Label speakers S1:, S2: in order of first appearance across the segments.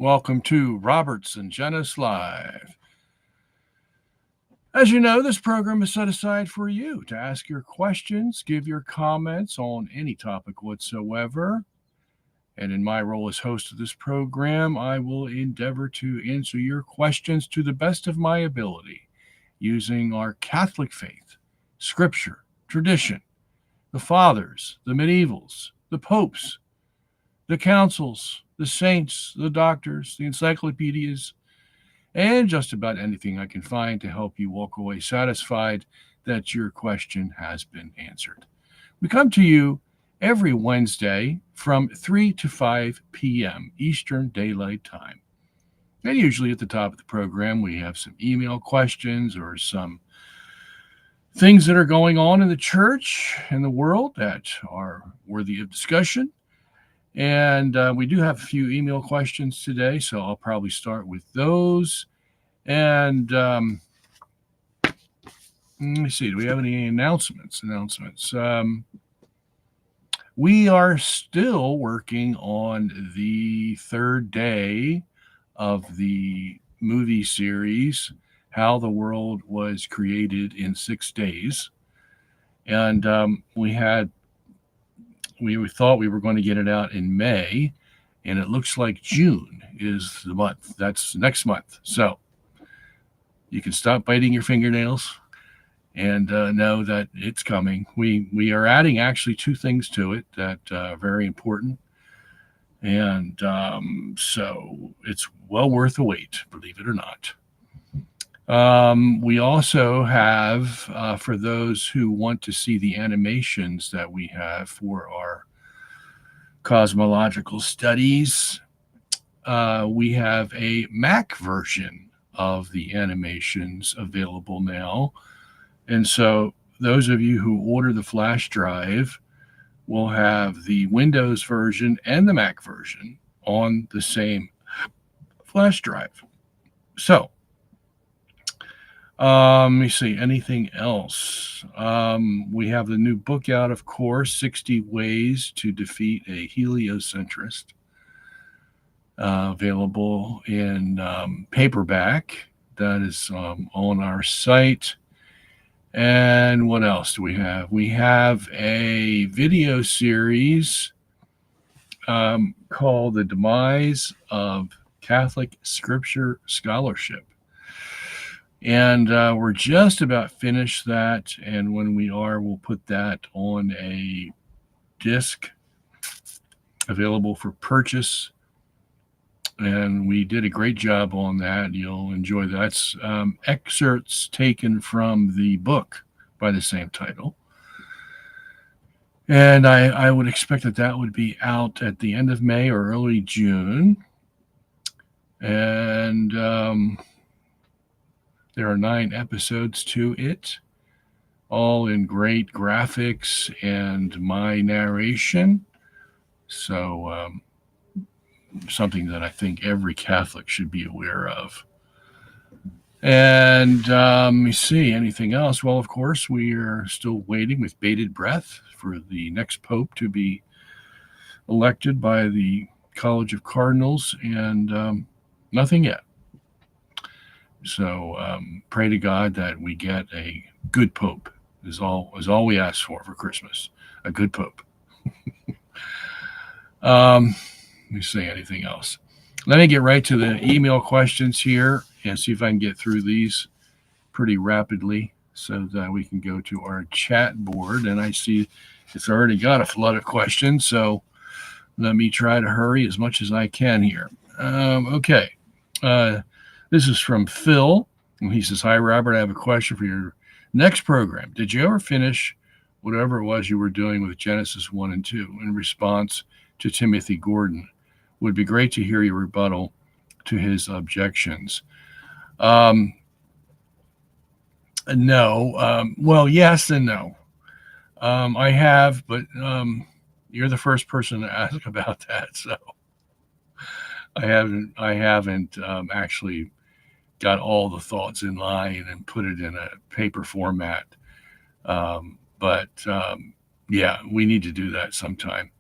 S1: Welcome to Roberts and Janice Live. As you know, this program is set aside for you to ask your questions, give your comments on any topic whatsoever. And in my role as host of this program, I will endeavor to answer your questions to the best of my ability using our Catholic faith, scripture, tradition, the fathers, the medievals, the popes, the councils, the saints, the doctors, the encyclopedias, and just about anything I can find to help you walk away satisfied that your question has been answered. We come to you every Wednesday from 3 to 5 p.m. Eastern Daylight Time. And usually at the top of the program, we have some email questions or some things that are going on in the church and the world that are worthy of discussion. And we do have a few email questions today, so I'll probably start with those. And let me see, do we have any announcements? We are still working on the third day of the movie series, How the World Was Created in 6 Days. And we thought we were going to get it out in May, and it looks like June is the month. That's next month. So you can stop biting your fingernails and know that it's coming. We are adding actually 2 things to it that are very important. And so it's well worth the wait, believe it or not. We also have, for those who want to see the animations that we have for our cosmological studies, we have a Mac version of the animations available now. And so those of you who order the flash drive will have the Windows version and the Mac version on the same flash drive. So let me see, anything else? We have the new book out, of course, 60 Ways to Defeat a Heliocentrist, available in paperback. That is on our site. And what else do we have? We have a video series called The Demise of Catholic Scripture Scholarship. And we're just about finished that. And when we are, we'll put that on a disc available for purchase. And we did a great job on that. You'll enjoy that. That's excerpts taken from the book by the same title. And I would expect that would be out at the end of May or early June. And there are 9 episodes to it, all in great graphics and my narration. So something that I think every Catholic should be aware of. And let me see, anything else? Well, of course, we are still waiting with bated breath for the next pope to be elected by the College of Cardinals, and nothing yet. So pray to God that we get a good pope is all we ask for Christmas, a good pope. Let me see, anything else? Let me get right to the email questions here and see if I can get through these pretty rapidly so that we can go to our chat board. And I see it's already got a flood of questions, so let me try to hurry as much as I can here. Okay. This is from Phil. He says, "Hi, Robert. I have a question for your next program. Did you ever finish whatever it was you were doing with Genesis 1 and 2 in response to Timothy Gordon? Would be great to hear your rebuttal to his objections." No. Well, yes and no. I have, but you're the first person to ask about that, so I haven't actually got all the thoughts in line and put it in a paper format. But yeah, we need to do that sometime.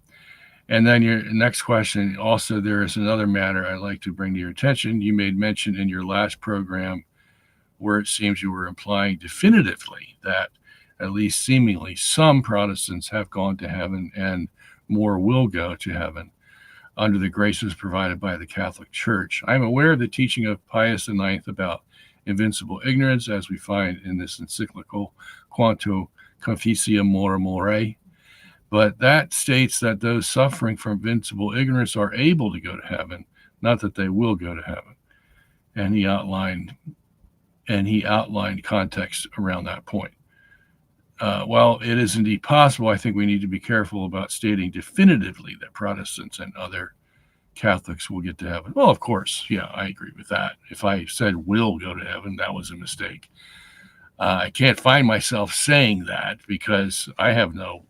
S1: And then your next question, also, there is another matter I'd like to bring to your attention. You made mention in your last program where it seems you were implying definitively that at least seemingly some Protestants have gone to heaven and more will go to heaven under the graces provided by the Catholic Church. I am aware of the teaching of Pius IX about invincible ignorance, as we find in this encyclical Quanto Conficia Mormore, but that states that those suffering from invincible ignorance are able to go to heaven, not that they will go to heaven. And he outlined context around that point. While it is indeed possible, I think we need to be careful about stating definitively that Protestants and other Catholics will get to heaven. Well, of course, yeah, I agree with that. If I said will go to heaven, that was a mistake. I can't find myself saying that because the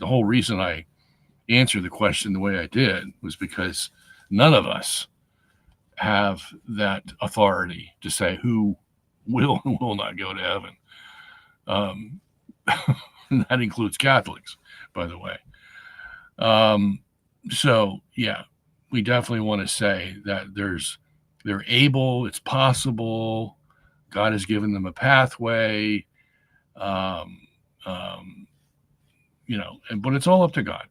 S1: whole reason I answered the question the way I did was because none of us have that authority to say who will and will not go to heaven. That includes Catholics, by the way. So, yeah, we definitely want to say that they're able, it's possible, God has given them a pathway, but it's all up to God.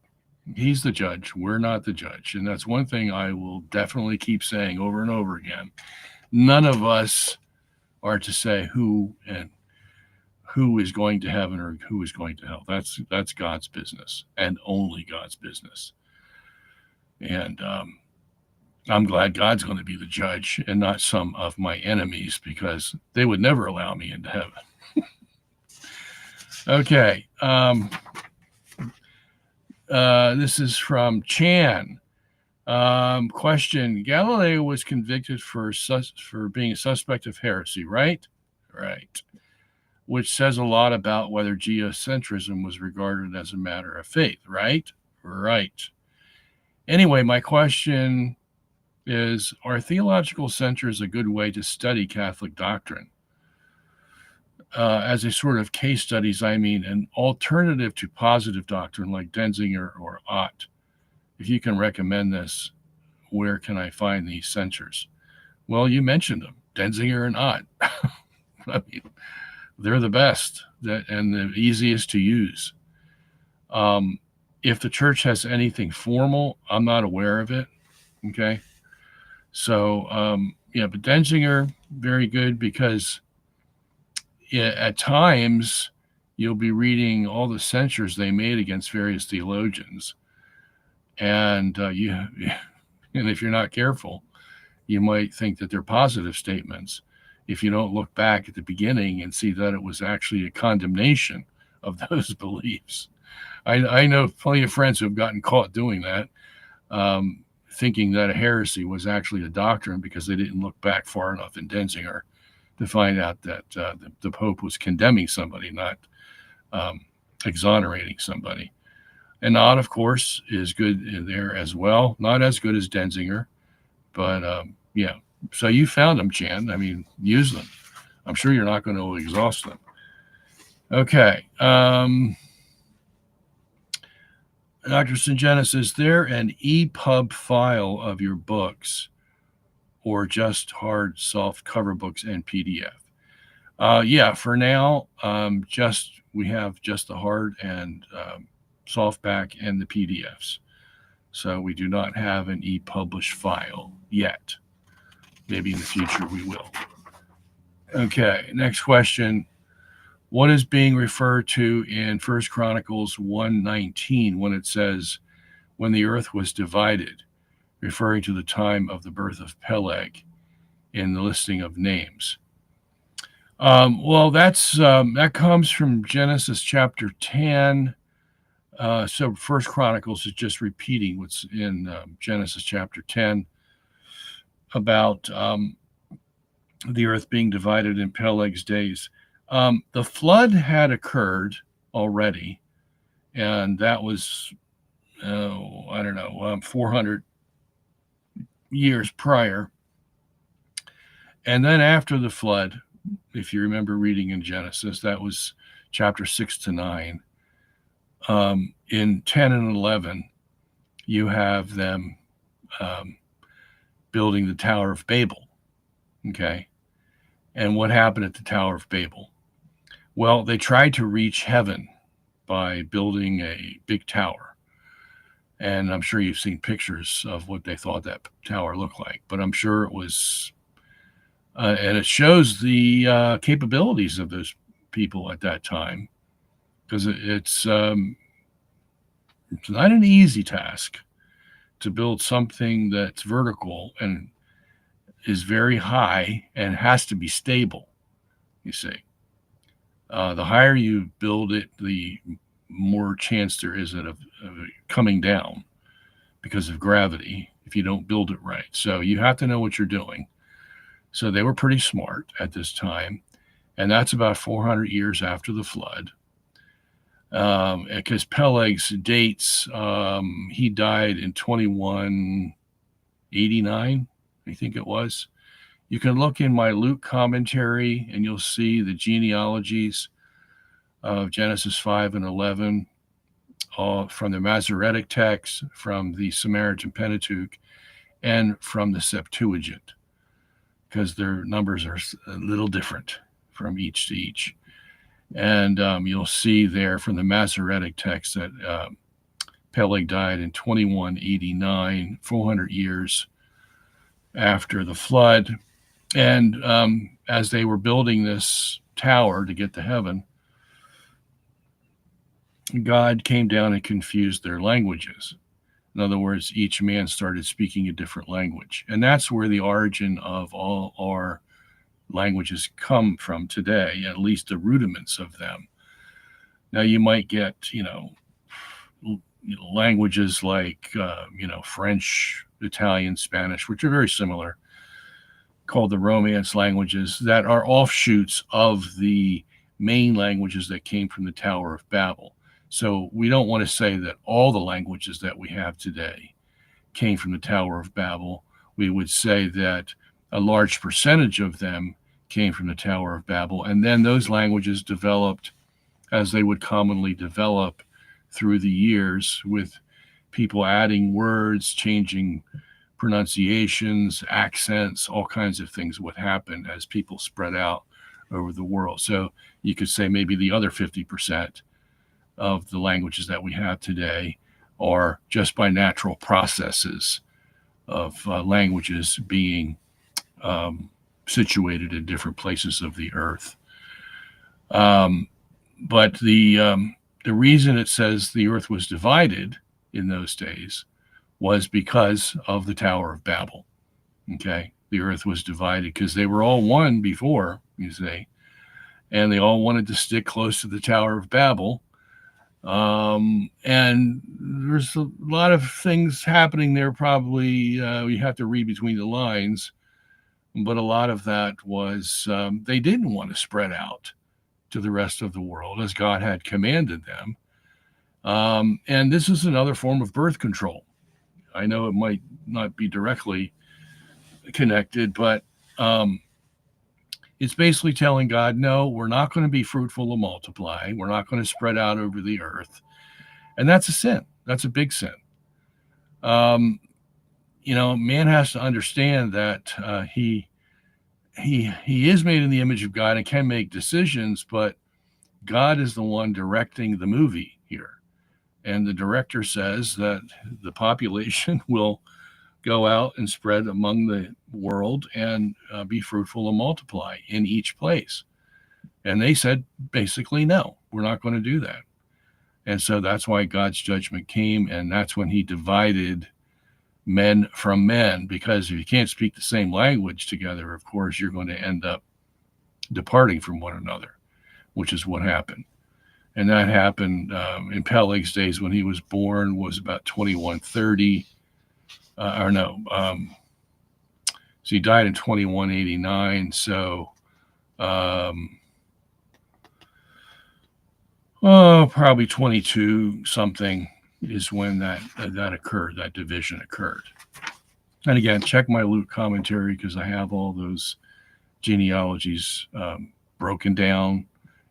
S1: He's the judge. We're not the judge. And that's one thing I will definitely keep saying over and over again. None of us are to say who is going to heaven or who is going to hell. That's God's business and only God's business. And I'm glad God's going to be the judge and not some of my enemies, because they would never allow me into heaven. Okay. This is from Chan. Question: Galileo was convicted for being a suspect of heresy, right? Right. Which says a lot about whether geocentrism was regarded as a matter of faith, right? Right. Anyway, my question is, are theological centers a good way to study Catholic doctrine? As a sort of case studies, I mean an alternative to positive doctrine like Denzinger or Ott. If you can recommend this, where can I find these centers? Well, you mentioned them, Denzinger and Ott. I mean, they're the best and the easiest to use. If the church has anything formal, I'm not aware of it. Okay. So, but Denzinger, very good, because at times you'll be reading all the censures they made against various theologians. And and if you're not careful, you might think that they're positive statements if you don't look back at the beginning and see that it was actually a condemnation of those beliefs. I know plenty of friends who have gotten caught doing that, thinking that a heresy was actually a doctrine because they didn't look back far enough in Denzinger to find out that the Pope was condemning somebody, not exonerating somebody. And Ott, of course, is good in there as well. Not as good as Denzinger, but yeah. So you found them, Chan. I mean, use them. I'm sure you're not going to exhaust them. Okay. Dr. Syngenis, is there an EPUB file of your books or just hard soft cover books and PDF? Yeah, for now, we have just the hard and softback and the PDFs. So we do not have an e-published file yet. Maybe in the future we will. Okay, next question. What is being referred to in 1 Chronicles 1:19 when it says, when the earth was divided, referring to the time of the birth of Peleg in the listing of names? Well, that comes from Genesis chapter 10. So 1 Chronicles is just repeating what's in Genesis chapter 10 about the earth being divided in Peleg's days. The flood had occurred already, and that was, 400 years prior. And then after the flood, if you remember reading in Genesis, that was chapter 6 to 9. In 10 and 11, you have them building the Tower of Babel. Okay. And what happened at the Tower of Babel? Well, they tried to reach heaven by building a big tower. And I'm sure you've seen pictures of what they thought that tower looked like, but I'm sure it was, and it shows the capabilities of those people at that time, because it's not an easy task to build something that's vertical and is very high and has to be stable, you see. The higher you build it, the more chance there is of it coming down because of gravity if you don't build it right. So you have to know what you're doing. So they were pretty smart at this time. And that's about 400 years after the flood. Because Peleg's dates, he died in 2189, I think it was. You can look in my Luke commentary and you'll see the genealogies of Genesis 5 and 11 from the Masoretic text, from the Samaritan Pentateuch, and from the Septuagint, because their numbers are a little different from each to each. And you'll see there from the Masoretic text that Peleg died in 2189, 400 years after the flood. And as they were building this tower to get to heaven, God came down and confused their languages. In other words, each man started speaking a different language. And that's where the origin of all our languages come from today, at least the rudiments of them. Now, you might get, languages like, French, Italian, Spanish, which are very similar, called the Romance languages, that are offshoots of the main languages that came from the Tower of Babel. So we don't want to say that all the languages that we have today came from the Tower of Babel. We would say that a large percentage of them came from the Tower of Babel. And then those languages developed as they would commonly develop through the years, with people adding words, changing pronunciations, accents, all kinds of things would happen as people spread out over the world. So you could say maybe the other 50% of the languages that we have today are just by natural processes of languages being situated in different places of the earth. But the reason it says the earth was divided in those days was because of the Tower of Babel. Okay, the earth was divided because they were all one before, you see, and they all wanted to stick close to the Tower of Babel. And there's a lot of things happening there. Probably you have to read between the lines, but a lot of that was they didn't want to spread out to the rest of the world as God had commanded them. And this is another form of birth control. I know it might not be directly connected, but it's basically telling God, no, we're not going to be fruitful and multiply. We're not going to spread out over the earth. And that's a sin. That's a big sin. Man has to understand that he is made in the image of God and can make decisions, but God is the one directing the movie here. And the director says that the population will go out and spread among the world and be fruitful and multiply in each place. And they said, basically, no, we're not going to do that. And so that's why God's judgment came. And that's when he divided men from men, because if you can't speak the same language together, of course, you're going to end up departing from one another, which is what happened. And that happened in Peleg's days when he was born, was about 2130. So he died in 2189. So probably 22 something is when that occurred, that division occurred. And again, check my Luke commentary because I have all those genealogies broken down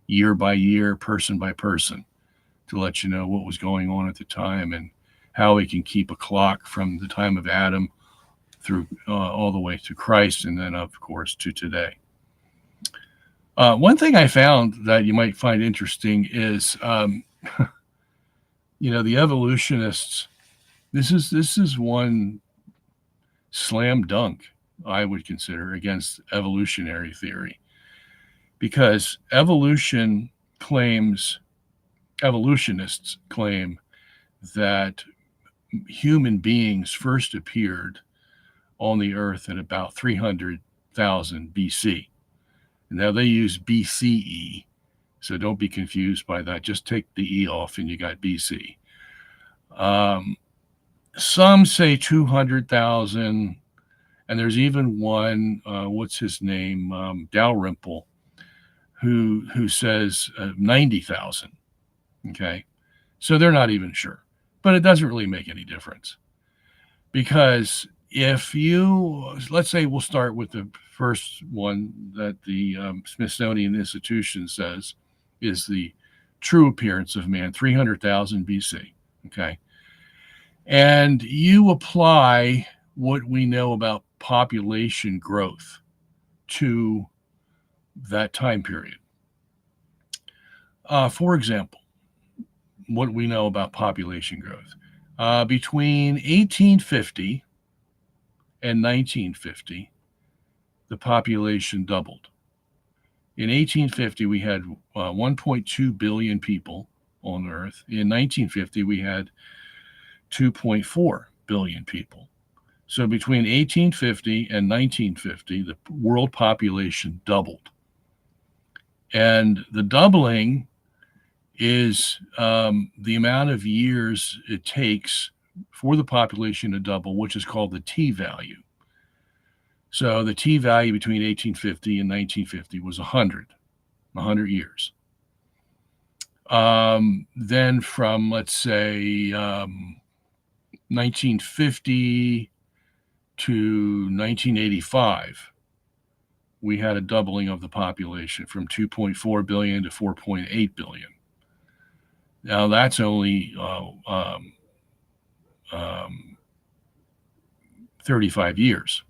S1: year by year, person by person, to let you know what was going on at the time. And how we can keep a clock from the time of Adam through all the way to Christ, and then, of course, to today. One thing I found that you might find interesting is, the evolutionists. This is one slam dunk I would consider against evolutionary theory, because evolutionists claim that human beings first appeared on the earth at about 300,000 BC. Now they use BCE, so don't be confused by that. Just take the E off and you got BC. Some say 200,000, and there's even one, what's his name, Dalrymple, who says 90,000. Okay, so they're not even sure, but it doesn't really make any difference, because if you, let's say we'll start with the first one that the Smithsonian Institution says is the true appearance of man, 300,000 BC. Okay, and you apply what we know about population growth to that time period. For example, what we know about population growth. Between 1850 and 1950, the population doubled. In 1850, we had 1.2 billion people on Earth. In 1950, we had 2.4 billion people. So between 1850 and 1950, the world population doubled. And the doubling is the amount of years it takes for the population to double, which is called the t-value. So the t-value between 1850 and 1950 was 100 years. Then from, let's say, 1950 to 1985, we had a doubling of the population from 2.4 billion to 4.8 billion. Now that's only 35 years.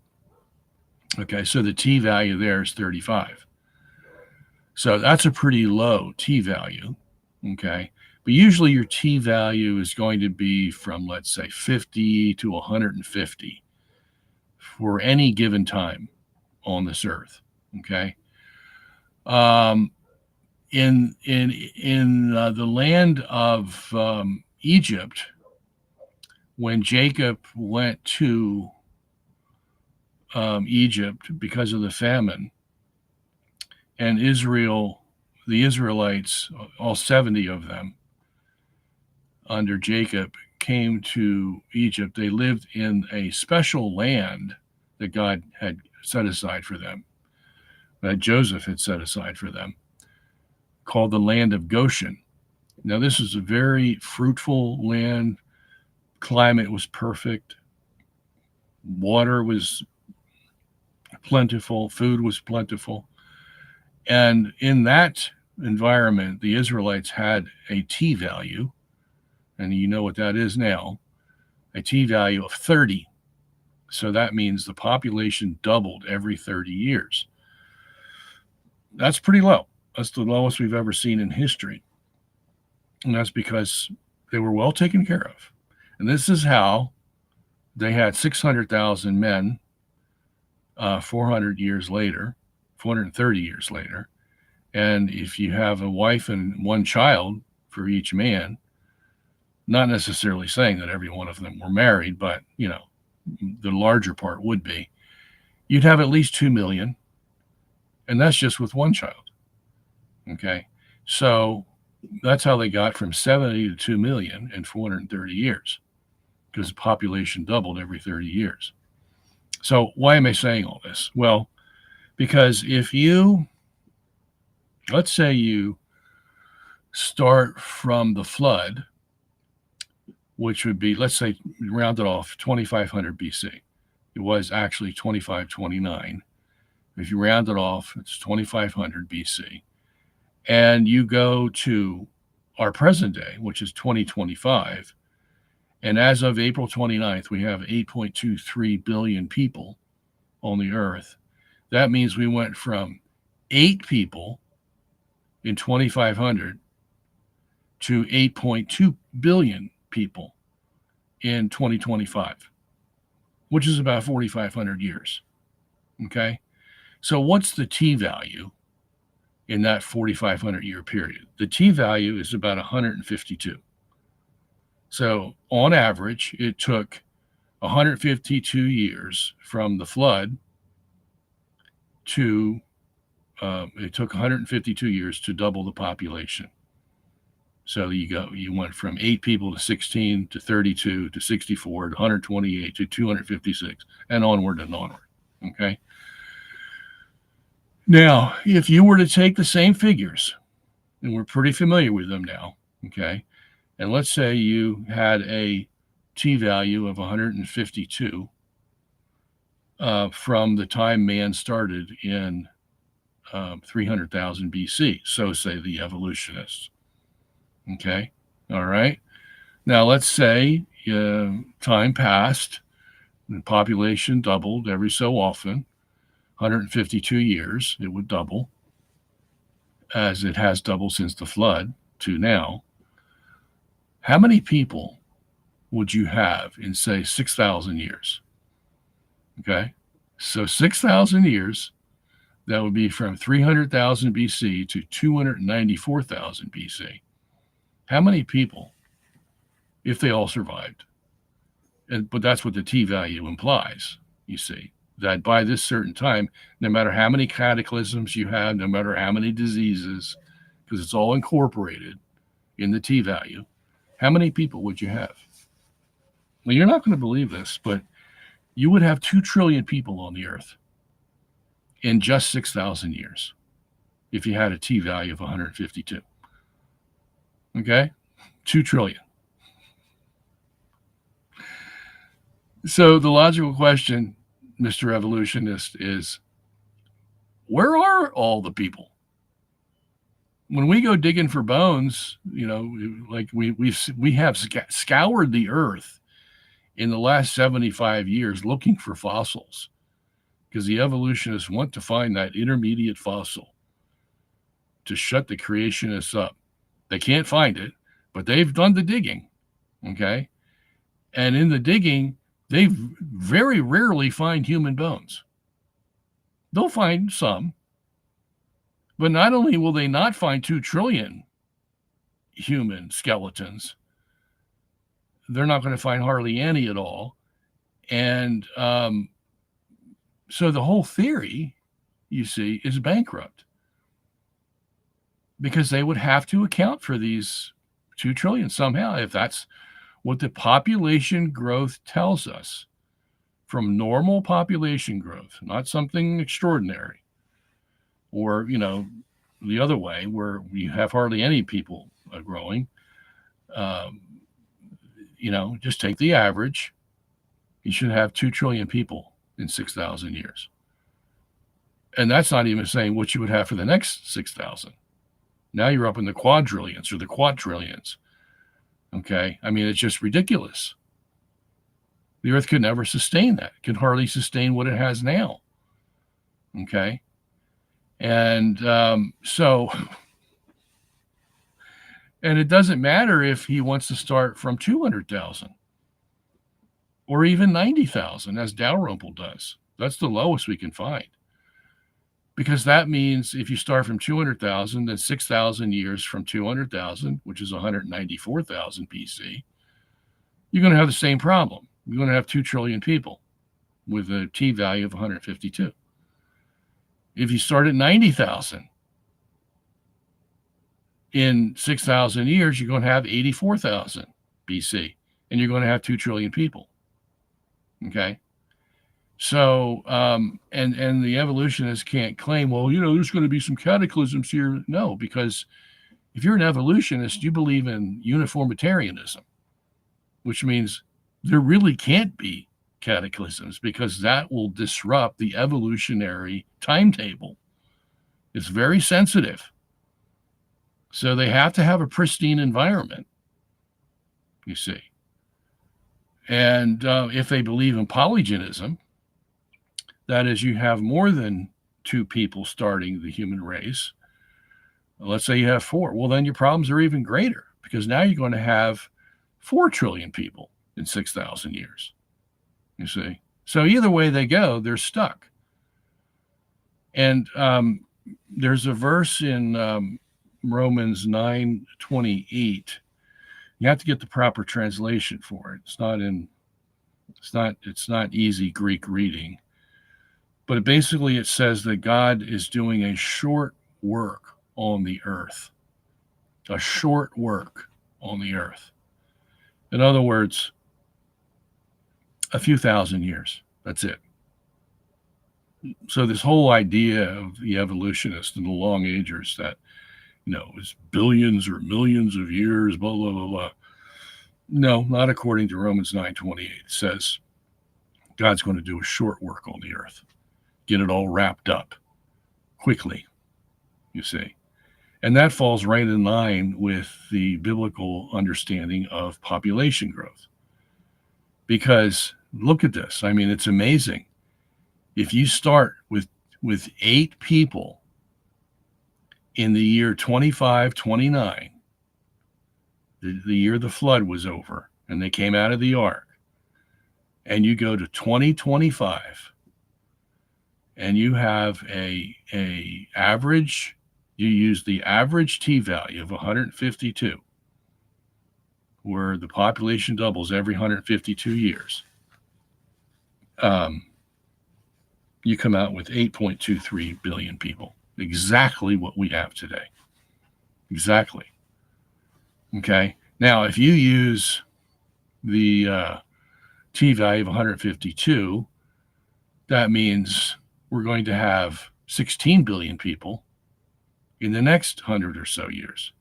S1: Okay, so the t-value there is 35. So that's a pretty low t-value. Okay, but usually your t-value is going to be from, let's say, 50 to 150 for any given time on this earth. Okay. In the land of Egypt, when Jacob went to Egypt because of the famine, and the Israelites, all 70 of them under Jacob, came to Egypt, they lived in a special land that God had set aside for them, that Joseph had set aside for them, called the land of Goshen. Now, this is a very fruitful land. Climate was perfect. Water was plentiful. Food was plentiful. And in that environment, the Israelites had a t-value, and you know what that is now, a t-value of 30. So that means the population doubled every 30 years. That's pretty low. That's the lowest we've ever seen in history. And that's because they were well taken care of. And this is how they had 600,000 men 430 years later. And if you have a wife and one child for each man, not necessarily saying that every one of them were married, but, the larger part would be, you'd have at least 2 million. And that's just with one child. Okay. So that's how they got from 70 to 2 million in 430 years, because the population doubled every 30 years. So why am I saying all this? Well, because if let's say you start from the flood, which would be, let's say, rounded off 2500 BC. It was actually 2529. If you round it off, it's 2500 BC. And you go to our present day, which is 2025, And as of April 29th, we have 8.23 billion people on the earth. That means we went from 8 people in 2500 to 8.2 billion people in 2025, which is about 4,500 years. Okay. So what's the T value in that 4,500 year period? The T value is about 152. So on average, it took 152 years from the flood to, it took 152 years to double the population. So you went from 8 people to 16 to 32 to 64 to 128 to 256 and onward and onward. Okay. Now, if you were to take the same figures, and we're pretty familiar with them now, okay, and let's say you had a T value of 152 from the time man started in 300,000 BC, so say the evolutionists. Okay, all right. Now, let's say time passed, the population doubled every so often, 152 years, it would double, as it has doubled since the flood to now. How many people would you have in, say, 6,000 years? Okay, so 6,000 years, that would be from 300,000 BC to 294,000 BC. How many people, if they all survived? But that's what the T value implies, you see, that by this certain time, no matter how many cataclysms you have, no matter how many diseases, because it's all incorporated in the T value, how many people would you have? Well, you're not going to believe this, but you would have 2 trillion people on the earth in just 6,000 years if you had a T value of 152. Okay? 2 trillion. So the logical question, Mr. Evolutionist, is where are all the people? When we go digging for bones, like we have scoured the earth in the last 75 years looking for fossils, because the evolutionists want to find that intermediate fossil to shut the creationists up. They can't find it, but they've done the digging, okay? And in the digging, they very rarely find human bones. They'll find some, but not only will they not find 2 trillion human skeletons, they're not going to find hardly any at all. And so the whole theory, you see, is bankrupt, because they would have to account for these 2 trillion somehow, if that's what the population growth tells us, from normal population growth, not something extraordinary, or, the other way where you have hardly any people growing. Just take the average. You should have 2 trillion people in 6,000 years. And that's not even saying what you would have for the next 6,000. Now you're up in the quadrillions or the quadrillions. Okay. I mean, it's just ridiculous. The earth could never sustain that. It can hardly sustain what it has now. Okay. And and it doesn't matter if he wants to start from 200,000 or even 90,000, as Dalrymple does. That's the lowest we can find. Because that means if you start from 200,000, then 6,000 years from 200,000, which is 194,000 BC, you're going to have the same problem. You're going to have 2 trillion people with a T value of 152. If you start at 90,000, in 6,000 years, you're going to have 84,000 BC, and you're going to have 2 trillion people. Okay. So, and the evolutionists can't claim, well, there's going to be some cataclysms here. No, because if you're an evolutionist, you believe in uniformitarianism, which means there really can't be cataclysms, because that will disrupt the evolutionary timetable. It's very sensitive. So they have to have a pristine environment, you see. And if they believe in polygenism, that is, you have more than two people starting the human race. Let's say you have four. Well, then your problems are even greater, because now you're going to have 4 trillion people in 6,000 years. You see? So either way they go, they're stuck. And there's a verse in Romans 9:28. You have to get the proper translation for it. It's not easy Greek reading. But basically it says that God is doing a short work on the earth. A short work on the earth. In other words, a few thousand years. That's it. So this whole idea of the evolutionists and the long agers that, is billions or millions of years, blah, blah, blah, blah. No, not according to Romans 9:28. It says God's going to do a short work on the earth. Get it all wrapped up quickly, you see. And that falls right in line with the biblical understanding of population growth. Because look at this. I mean, it's amazing. If you start with 8 people in the year 2529, the year the flood was over and they came out of the ark, and you go to 2025 and you have a average, you use the average t-value of 152, where the population doubles every 152 years, you come out with 8.23 billion people. Exactly what we have today. Exactly. Okay. Now, if you use the t-value of 152, that means we're going to have 16 billion people in the next 100 or so years.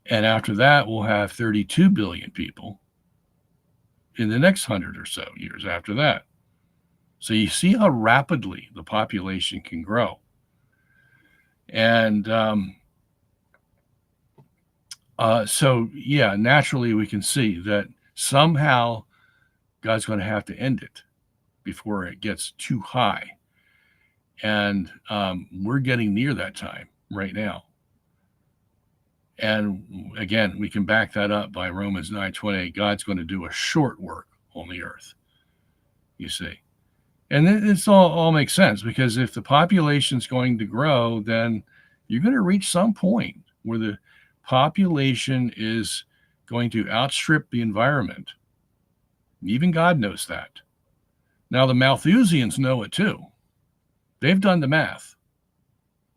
S1: And after that, we'll have 32 billion people in the next 100 or so years after that. So you see how rapidly the population can grow. And so, yeah, naturally we can see that somehow God's going to have to end it before it gets too high. And we're getting near that time right now. And again, we can back that up by Romans 9:28. God's going to do a short work on the earth, you see. And this all makes sense, because if the population's going to grow, then you're going to reach some point where the population is going to outstrip the environment. Even God knows that. Now, the Malthusians know it too. They've done the math,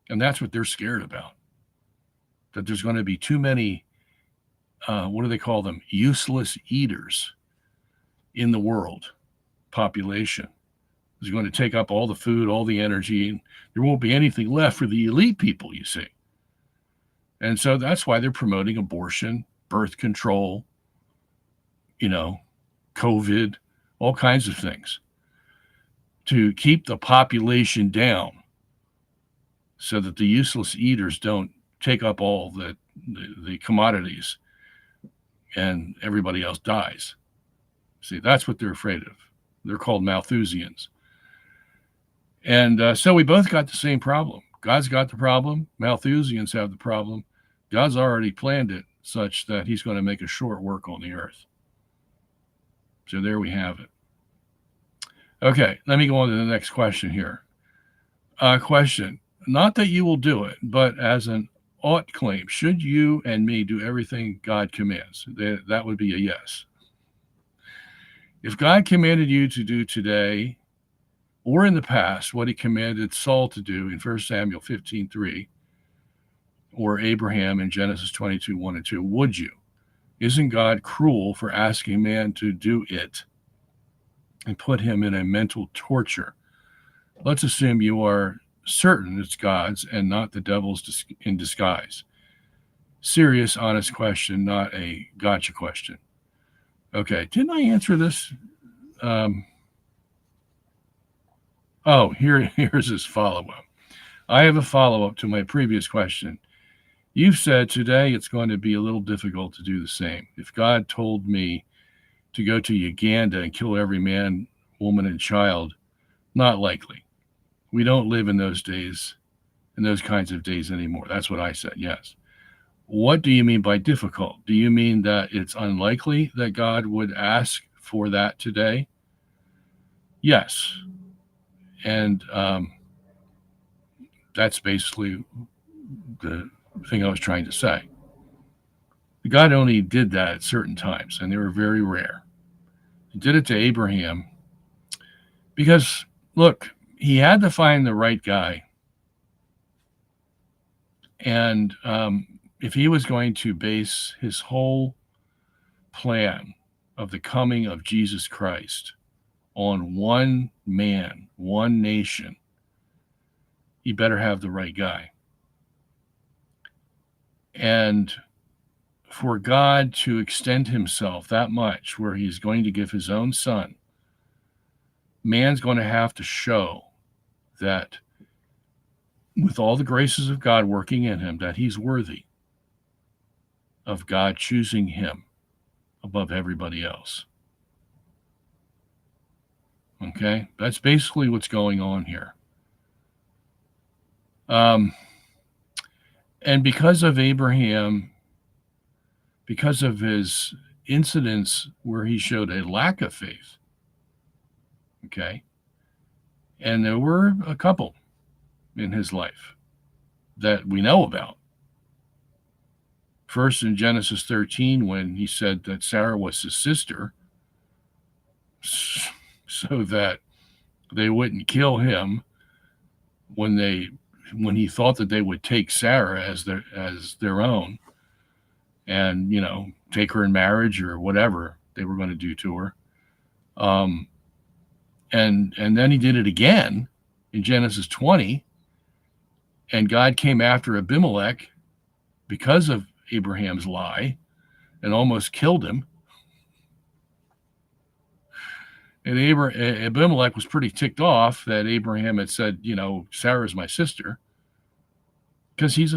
S1: and that's what they're scared about. That there's going to be too many, what do they call them? Useless eaters in the world population. Is going to take up all the food, all the energy, and there won't be anything left for the elite people, you see. And so that's why they're promoting abortion, birth control, COVID, all kinds of things to keep the population down so that the useless eaters don't take up all the commodities and everybody else dies. See, that's what they're afraid of. They're called Malthusians. And so we both got the same problem. God's got the problem. Malthusians have the problem. God's already planned it such that he's going to make a short work on the earth. So there we have it. Okay, let me go on to the next question here. Question, not that you will do it, but as an ought claim, should you and me do everything God commands? That would be a yes. If God commanded you to do today or in the past what he commanded Saul to do in 1 Samuel 15:3, or Abraham in Genesis 22:1 and 2, would you? Isn't God cruel for asking man to do it and put him in a mental torture? Let's assume you are certain it's God's and not the devil's in disguise. Serious, honest question, not a gotcha question. Okay, didn't I answer this? Here's his follow-up. I have a follow-up to my previous question. You've said today it's going to be a little difficult to do the same. If God told me to go to Uganda and kill every man, woman, and child. Not likely. We don't live in those days, in those kinds of days anymore. That's what I said, yes. What do you mean by difficult? Do you mean that it's unlikely that God would ask for that today? Yes. And that's basically the thing I was trying to say. God only did that at certain times, and they were very rare. He did it to Abraham because, look, he had to find the right guy. And if he was going to base his whole plan of the coming of Jesus Christ on one man, one nation, he better have the right guy. And for God to extend himself that much, where he's going to give his own son, man's going to have to show that with all the graces of God working in him, that he's worthy of God choosing him above everybody else. Okay? That's basically what's going on here. And because of Abraham, because of his incidents where he showed a lack of faith, okay, and there were a couple in his life that we know about. First, in Genesis 13, when he said that Sarah was his sister, so that they wouldn't kill him when he thought that they would take Sarah as their own, and take her in marriage or whatever they were going to do to her. And then he did it again in Genesis 20, and God came after Abimelech because of Abraham's lie and almost killed him. And Abimelech was pretty ticked off that Abraham had said, Sarah's my sister, because he's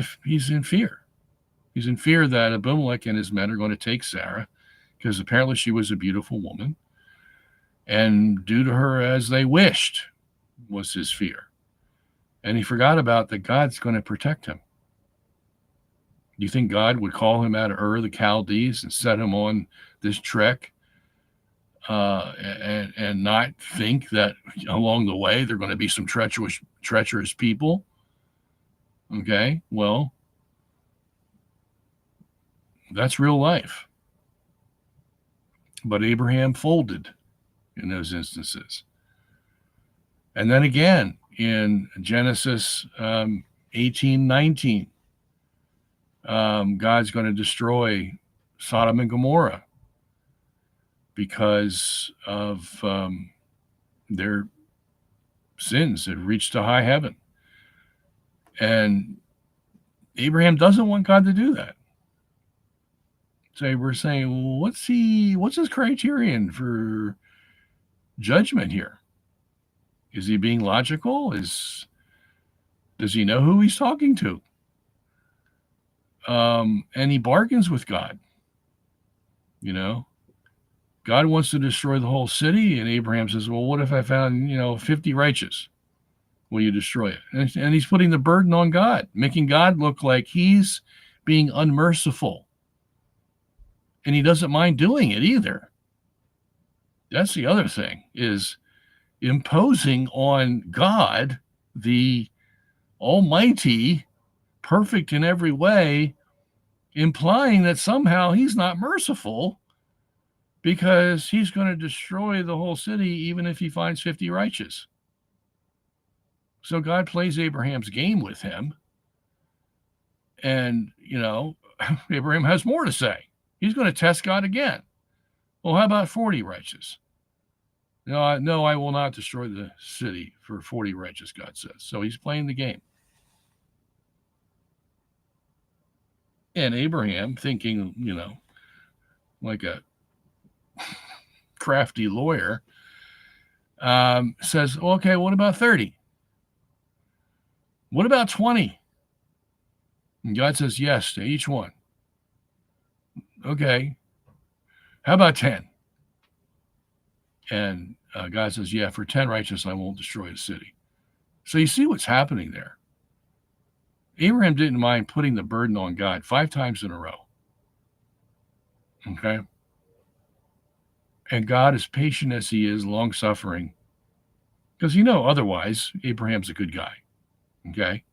S1: in fear. He's in fear that Abimelech and his men are going to take Sarah, because apparently she was a beautiful woman, and do to her as they wished, was his fear. And he forgot about that God's going to protect him. Do you think God would call him out of Ur the Chaldees and set him on this trek and not think that along the way there are going to be some treacherous people? Okay, well, that's real life. But Abraham folded in those instances. And then again, in Genesis 18:19, God's going to destroy Sodom and Gomorrah because of their sins that reached to high heaven. And Abraham doesn't want God to do that. So we're saying, well, what's his criterion for judgment here? Is he being logical? Does he know who he's talking to? And he bargains with God. God wants to destroy the whole city, and Abraham says, well, what if I found 50 righteous? Will you destroy it? And he's putting the burden on God, making God look like he's being unmerciful, and he doesn't mind doing it either. That's the other thing, is imposing on God, the Almighty, perfect in every way, implying that somehow he's not merciful because he's going to destroy the whole city even if he finds 50 righteous. So God plays Abraham's game with him. And, Abraham has more to say. He's going to test God again. Well, how about 40 righteous? No, I will not destroy the city for 40 righteous, God says. So he's playing the game. And Abraham, thinking, like a crafty lawyer, says, okay, what about 30? What about 20? And God says yes to each one. Okay. How about 10? And God says, yeah, for 10 righteous, I won't destroy the city. So you see what's happening there. Abraham didn't mind putting the burden on God 5 times in a row. Okay. And God, as patient as he is, long suffering, because otherwise, Abraham's a good guy. Okay.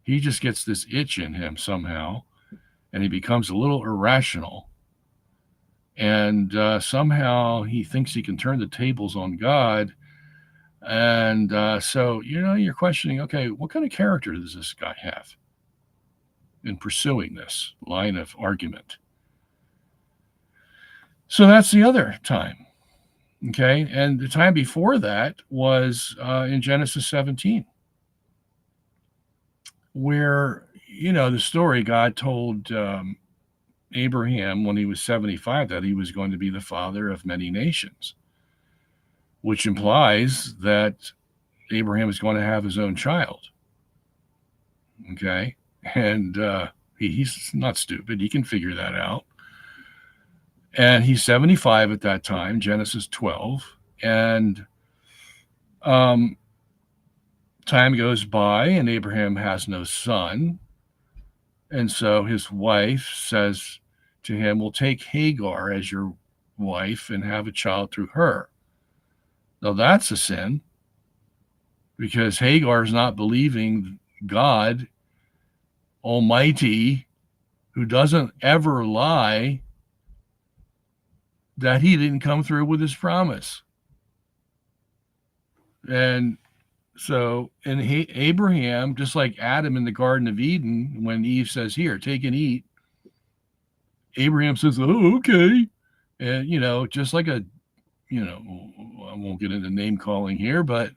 S1: He just gets this itch in him somehow, and he becomes a little irrational. And somehow he thinks he can turn the tables on God. And so, you're questioning, okay, what kind of character does this guy have in pursuing this line of argument? So that's the other time. Okay. And the time before that was in Genesis 17, where, the story God told Abraham when he was 75 that he was going to be the father of many nations, which implies that Abraham is going to have his own child. Okay. And he's not stupid. He can figure that out. And he's 75 at that time, Genesis 12. And time goes by and Abraham has no son. And so his wife says to him, well, take Hagar as your wife and have a child through her. Now that's a sin, because Hagar is not believing God Almighty, who doesn't ever lie, that he didn't come through with his promise. And so, and Abraham, just like Adam in the Garden of Eden, when Eve says, here, take and eat, Abraham says, oh, okay. And, just like I won't get into name calling here, but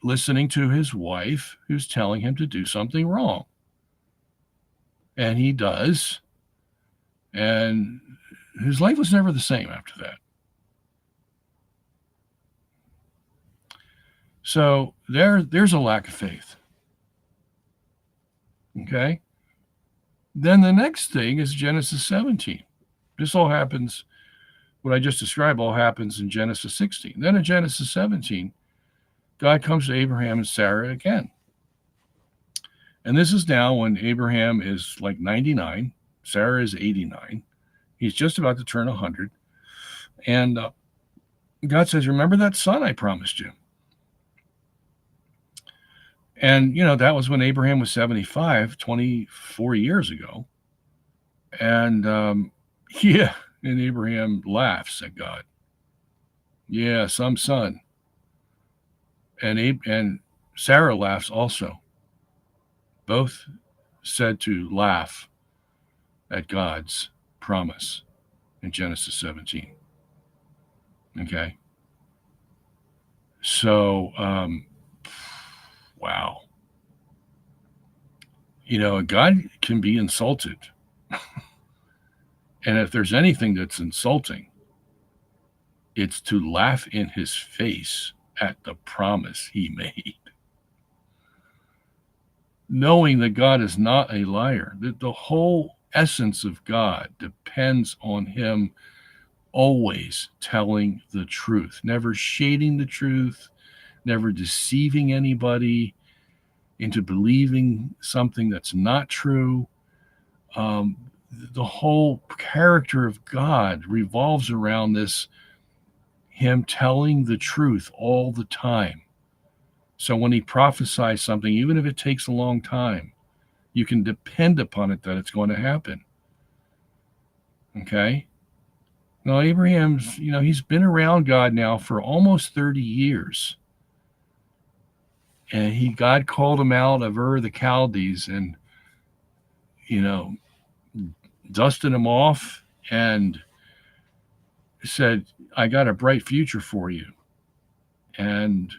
S1: listening to his wife who's telling him to do something wrong. And he does. And his life was never the same after that. So there's a lack of faith. Okay. Then the next thing is Genesis 17. This all happens, what I just described all happens in Genesis 16. Then in Genesis 17, God comes to Abraham and Sarah again. And this is now when Abraham is like 99, Sarah is 89. He's just about to turn 100. And God says, remember that son I promised you? And, that was when Abraham was 75, 24 years ago. And, and Abraham laughs at God. Yeah, some son. And Sarah laughs also. Both said to laugh at God's promise in Genesis 17. Okay. So, wow. God can be insulted. And if there's anything that's insulting, it's to laugh in his face at the promise he made. Knowing that God is not a liar, that the whole essence of God depends on him always telling the truth, never shading the truth, never deceiving anybody into believing something that's not true. The whole character of God revolves around this, him telling the truth all the time. So when he prophesies something, even if it takes a long time, you can depend upon it that it's going to happen. Okay? Now, Abraham's, he's been around God now for almost 30 years. And God called him out of Ur the Chaldees and, dusted him off and said, I got a bright future for you. And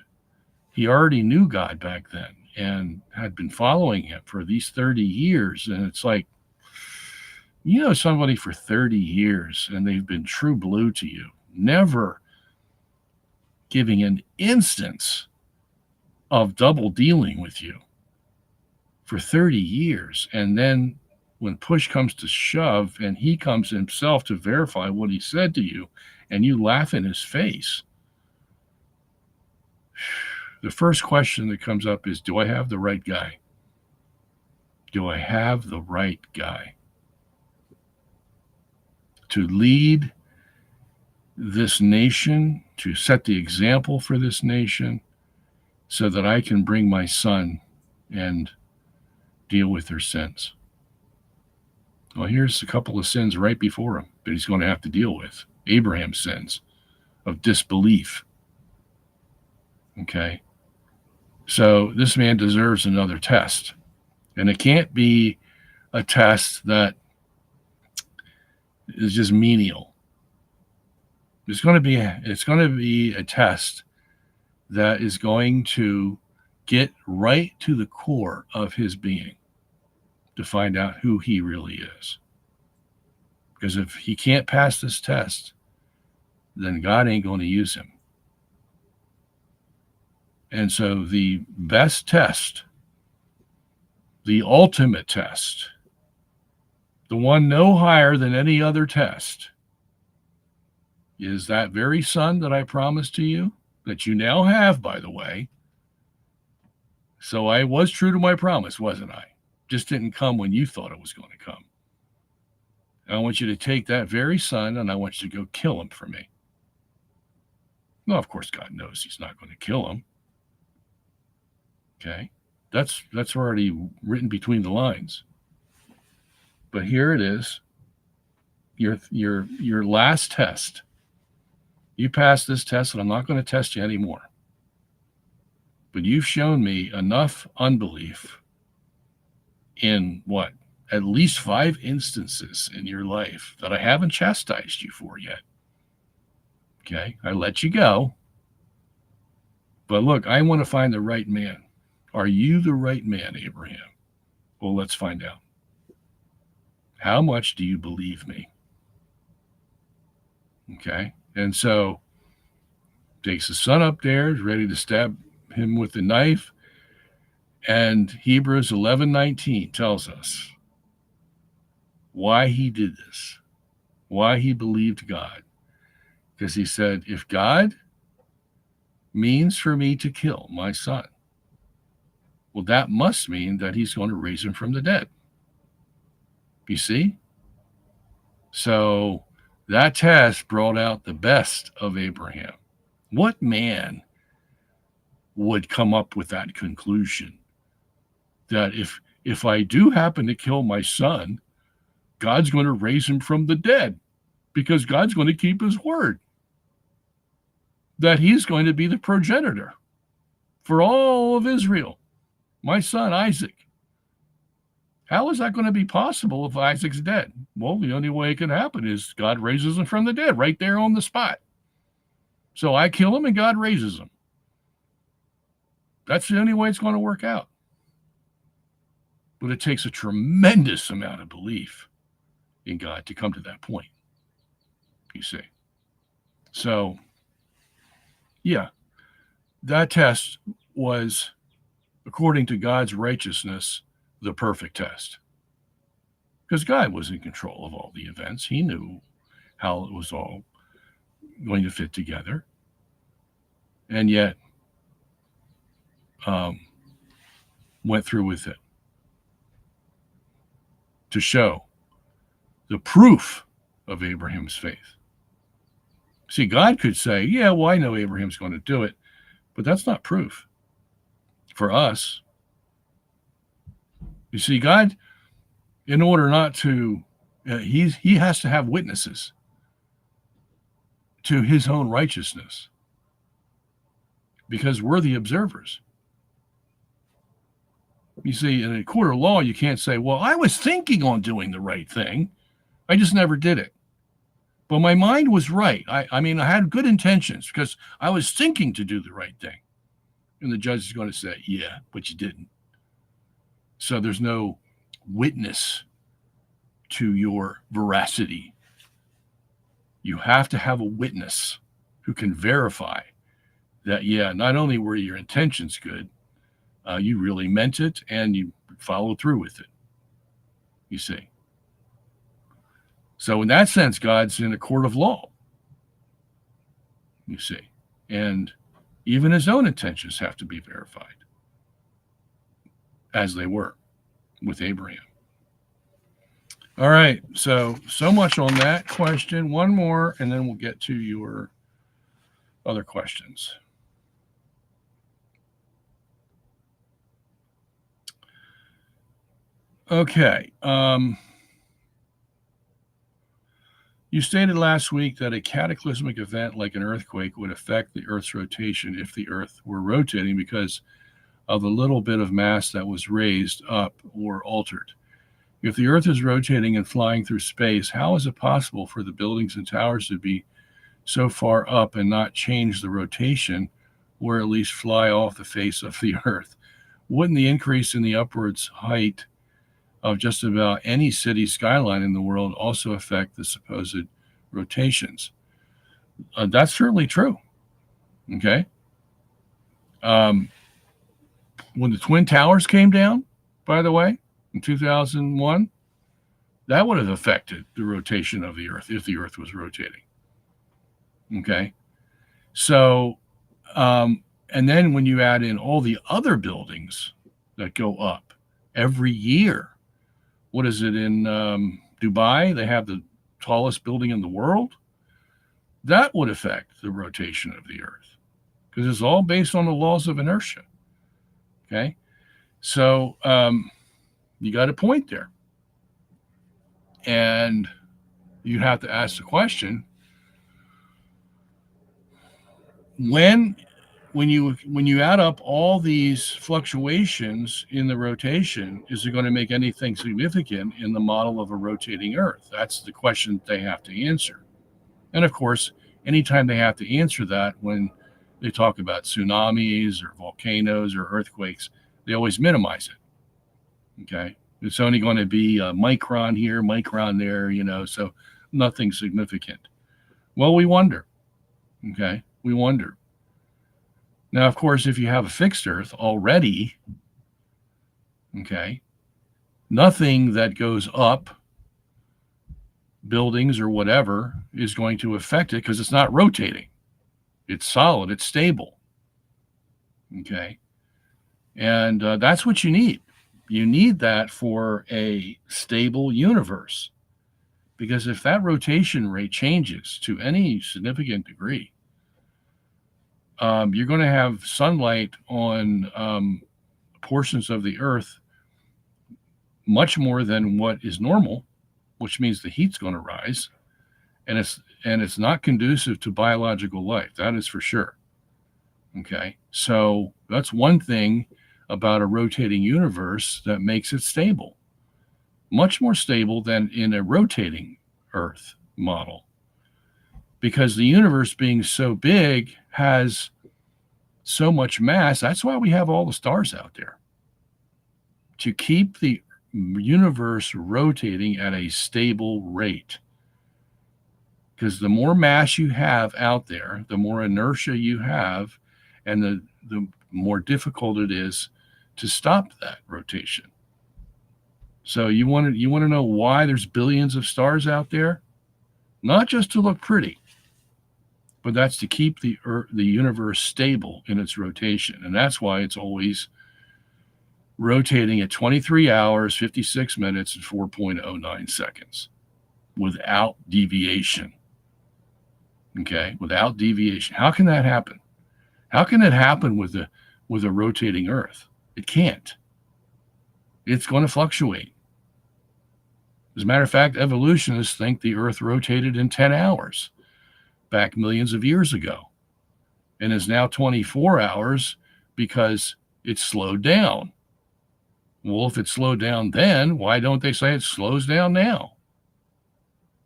S1: he already knew God back then and had been following him for these 30 years. And it's like, somebody for 30 years and they've been true blue to you, never giving an instance of double dealing with you for 30 years. And then when push comes to shove and he comes himself to verify what he said to you, and you laugh in his face, the first question that comes up is, do I have the right guy? Do I have the right guy to lead this nation, to set the example for this nation, so that I can bring my son and deal with their sins? Well, here's a couple of sins right before him that he's going to have to deal with. Abraham's sins of disbelief. Okay? So this man deserves another test. And it can't be a test that is just menial. It's going to be a test that is going to get right to the core of his being to find out who he really is. Because if he can't pass this test, then God ain't going to use him. And so the best test, the ultimate test, the one no higher than any other test, is that very son that I promised to you, that you now have, by the way. So I was true to my promise, wasn't I? Just didn't come when you thought it was going to come. I want you to take that very son, and I want you to go kill him for me. Well, of course, God knows he's not going to kill him. Okay? That's already written between the lines. But here it is. Your last test. You passed this test, and I'm not going to test you anymore. But you've shown me enough unbelief in what? At least 5 instances in your life that I haven't chastised you for yet. Okay? I let you go. But look, I want to find the right man. Are you the right man, Abraham? Well, let's find out. How much do you believe me? Okay? And so takes the son up there, is ready to stab him with the knife. And Hebrews 11:19 tells us why he did this, why he believed God. Because he said, if God means for me to kill my son, well, that must mean that he's going to raise him from the dead. You see? So that test brought out the best of Abraham. What man would come up with that conclusion? That if I do happen to kill my son, God's going to raise him from the dead, because God's going to keep his word. That he's going to be the progenitor for all of Israel. My son, Isaac. How is that going to be possible if Isaac's dead? Well, the only way it can happen is God raises him from the dead right there on the spot. So I kill him and God raises him. That's the only way it's going to work out. But it takes a tremendous amount of belief in God to come to that point, you see. So, yeah, that test was, according to God's righteousness, the perfect test. Because God was in control of all the events. He knew how it was all going to fit together. And yet, went through with it to show the proof of Abraham's faith. See, God could say, yeah, well, I know Abraham's going to do it, but that's not proof for us. You see, God, in order not to, he has to have witnesses to his own righteousness, because we're the observers. You see, in a court of law, you can't say, well, I was thinking on doing the right thing. I just never did it. But my mind was right. I mean, I had good intentions because I was thinking to do the right thing. And the judge is going to say, yeah, but you didn't. So there's no witness to your veracity. You have to have a witness who can verify that, yeah, not only were your intentions good, you really meant it and you followed through with it. You see. So in that sense, God's in a court of law. you see. And even his own intentions have to be verified, as they were with Abraham. All right, so much on that question. One more, and then we'll get to your other questions. Okay. You stated last week that a cataclysmic event like an earthquake would affect the Earth's rotation if the Earth were rotating because of the little bit of mass that was raised up or altered. If the Earth is rotating and flying through space, how is it possible for the buildings and towers to be so far up and not change the rotation or at least fly off the face of the Earth? Wouldn't the increase in the upwards height of just about any city skyline in the world also affect the supposed rotations? That's certainly true. Okay. When the Twin Towers came down, by the way, in 2001, that would have affected the rotation of the Earth if the Earth was rotating. Okay. So, and then when you add in all the other buildings that go up every year, what is it in Dubai? They have the tallest building in the world. That would affect the rotation of the Earth because it's all based on the laws of inertia. Okay. So you got a point there. And you have to ask the question, when you add up all these fluctuations in the rotation, is it going to make anything significant in the model of a rotating Earth? That's the question they have to answer. And of course, anytime they have to answer that, when they talk about tsunamis or volcanoes or earthquakes, they always minimize it. Okay. It's only going to be a micron here, micron there, so nothing significant. Well, we wonder. Okay. We wonder. Now, of course, if you have a fixed Earth already, okay, nothing that goes up, buildings or whatever, is going to affect it because it's not rotating. It's solid. It's stable. Okay. And that's what you need. You need that for a stable universe. Because if that rotation rate changes to any significant degree, you're going to have sunlight on portions of the Earth much more than what is normal, which means the heat's going to rise, and it's not conducive to biological life. That is for sure. Okay, so that's one thing about a rotating universe that makes it stable, much more stable than in a rotating Earth model, because the universe being so big has so much mass. That's why we have all the stars out there, to keep the universe rotating at a stable rate. Because the more mass you have out there, the more inertia you have, and the more difficult it is to stop that rotation. So you want to know why there's billions of stars out there? Not just to look pretty, but that's to keep the universe stable in its rotation. And that's why it's always rotating at 23 hours, 56 minutes, and 4.09 seconds without deviation. Okay, without deviation. How can that happen? How can it happen with a rotating Earth? It can't. It's going to fluctuate. As a matter of fact, evolutionists think the Earth rotated in 10 hours back millions of years ago, and is now 24 hours because it slowed down. Well, if it slowed down then, why don't they say it slows down now?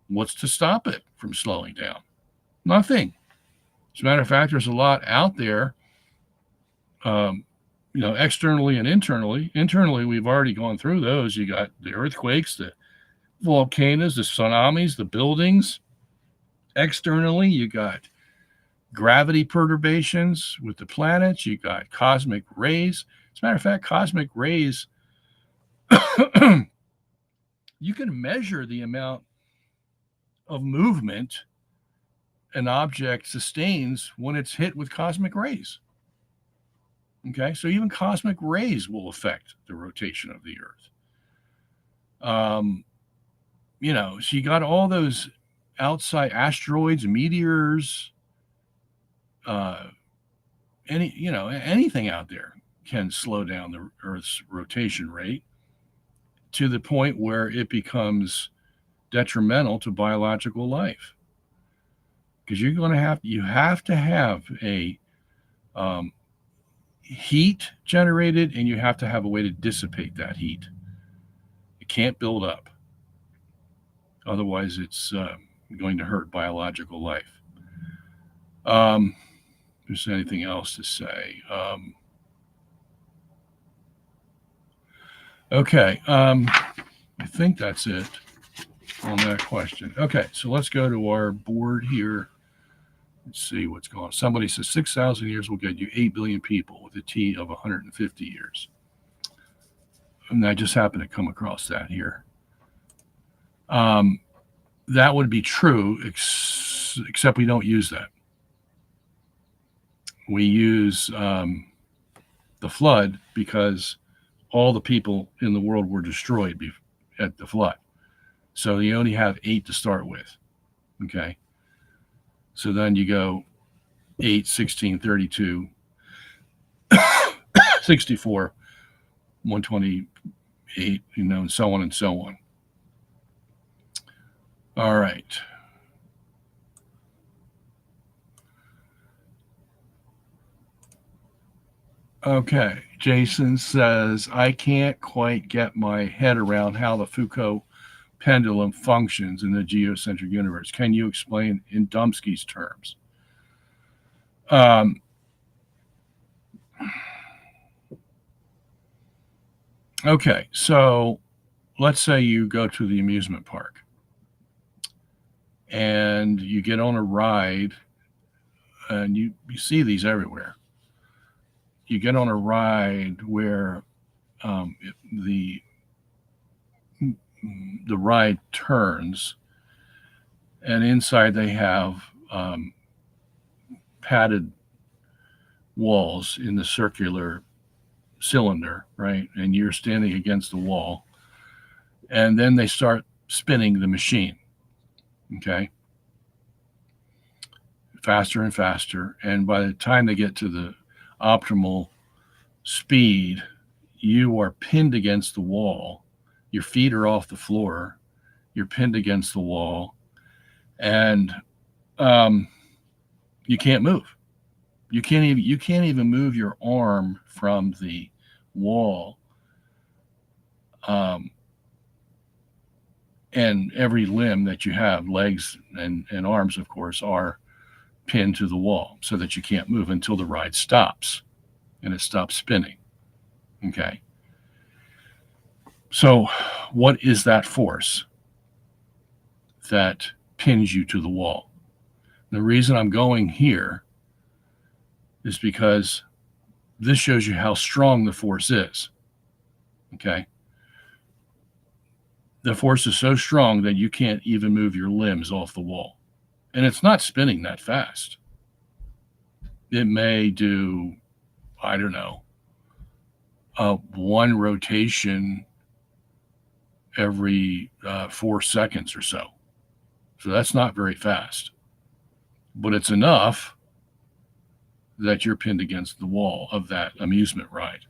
S1: What's to stop it from slowing down? Nothing. As a matter of fact, there's a lot out there, externally and internally. Internally, we've already gone through those. You got the earthquakes, the volcanoes, the tsunamis, the buildings. Externally, you got gravity perturbations with the planets. You got cosmic rays. As a matter of fact, cosmic rays, you can measure the amount of movement an object sustains when it's hit with cosmic rays. Okay, so even cosmic rays will affect the rotation of the Earth. So you got all those outside asteroids, meteors, anything out there can slow down the Earth's rotation rate to the point where it becomes detrimental to biological life. Because you have to have a heat generated, and you have to have a way to dissipate that heat. It can't build up. Otherwise, it's going to hurt biological life. If there's anything else to say. Okay. I think that's it on that question. Okay, so let's go to our board here. Let's see what's going on. Somebody says 6,000 years will get you 8 billion people with a T of 150 years. And I just happened to come across that here. That would be true, except we don't use that. We use the flood because all the people in the world were destroyed at the flood. So you only have 8 to start with. Okay. So then you go 8, 16, 32, 64, 128, and so on and so on. All right. Okay. Jason says, I can't quite get my head around how the Foucault pendulum functions in the geocentric universe. Can you explain in Dumbsky's terms? Okay, so let's say you go to the amusement park and you get on a ride, and you see these everywhere. You get on a ride where the ride turns, and inside they have padded walls in the circular cylinder, right? And you're standing against the wall, and then they start spinning the machine. Okay, faster and faster, and by the time they get to the optimal speed, you are pinned against the wall. Your feet are off the floor. You're pinned against the wall, and you can't move. You can't even move your arm from the wall. And every limb that you have, legs and arms, of course, are pinned to the wall so that you can't move until the ride stops and it stops spinning. Okay. So what is that force that pins you to the wall? The reason I'm going here is because this shows you how strong the force is. Okay. The force is so strong that you can't even move your limbs off the wall. And it's not spinning that fast. It may do, I don't know, one rotation every 4 seconds or so. So that's not very fast. But it's enough that you're pinned against the wall of that amusement ride.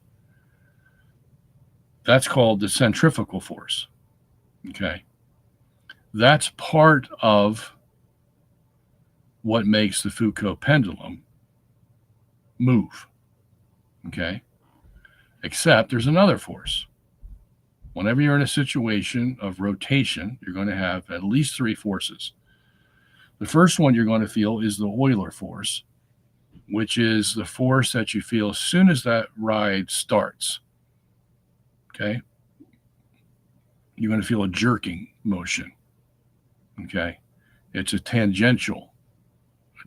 S1: That's called the centrifugal force. Okay. That's part of what makes the Foucault pendulum move. Okay. Except there's another force. Whenever you're in a situation of rotation, you're going to have at least 3 forces. The first one you're going to feel is the Euler force, which is the force that you feel as soon as that ride starts. Okay. You're going to feel a jerking motion. Okay. It's a tangential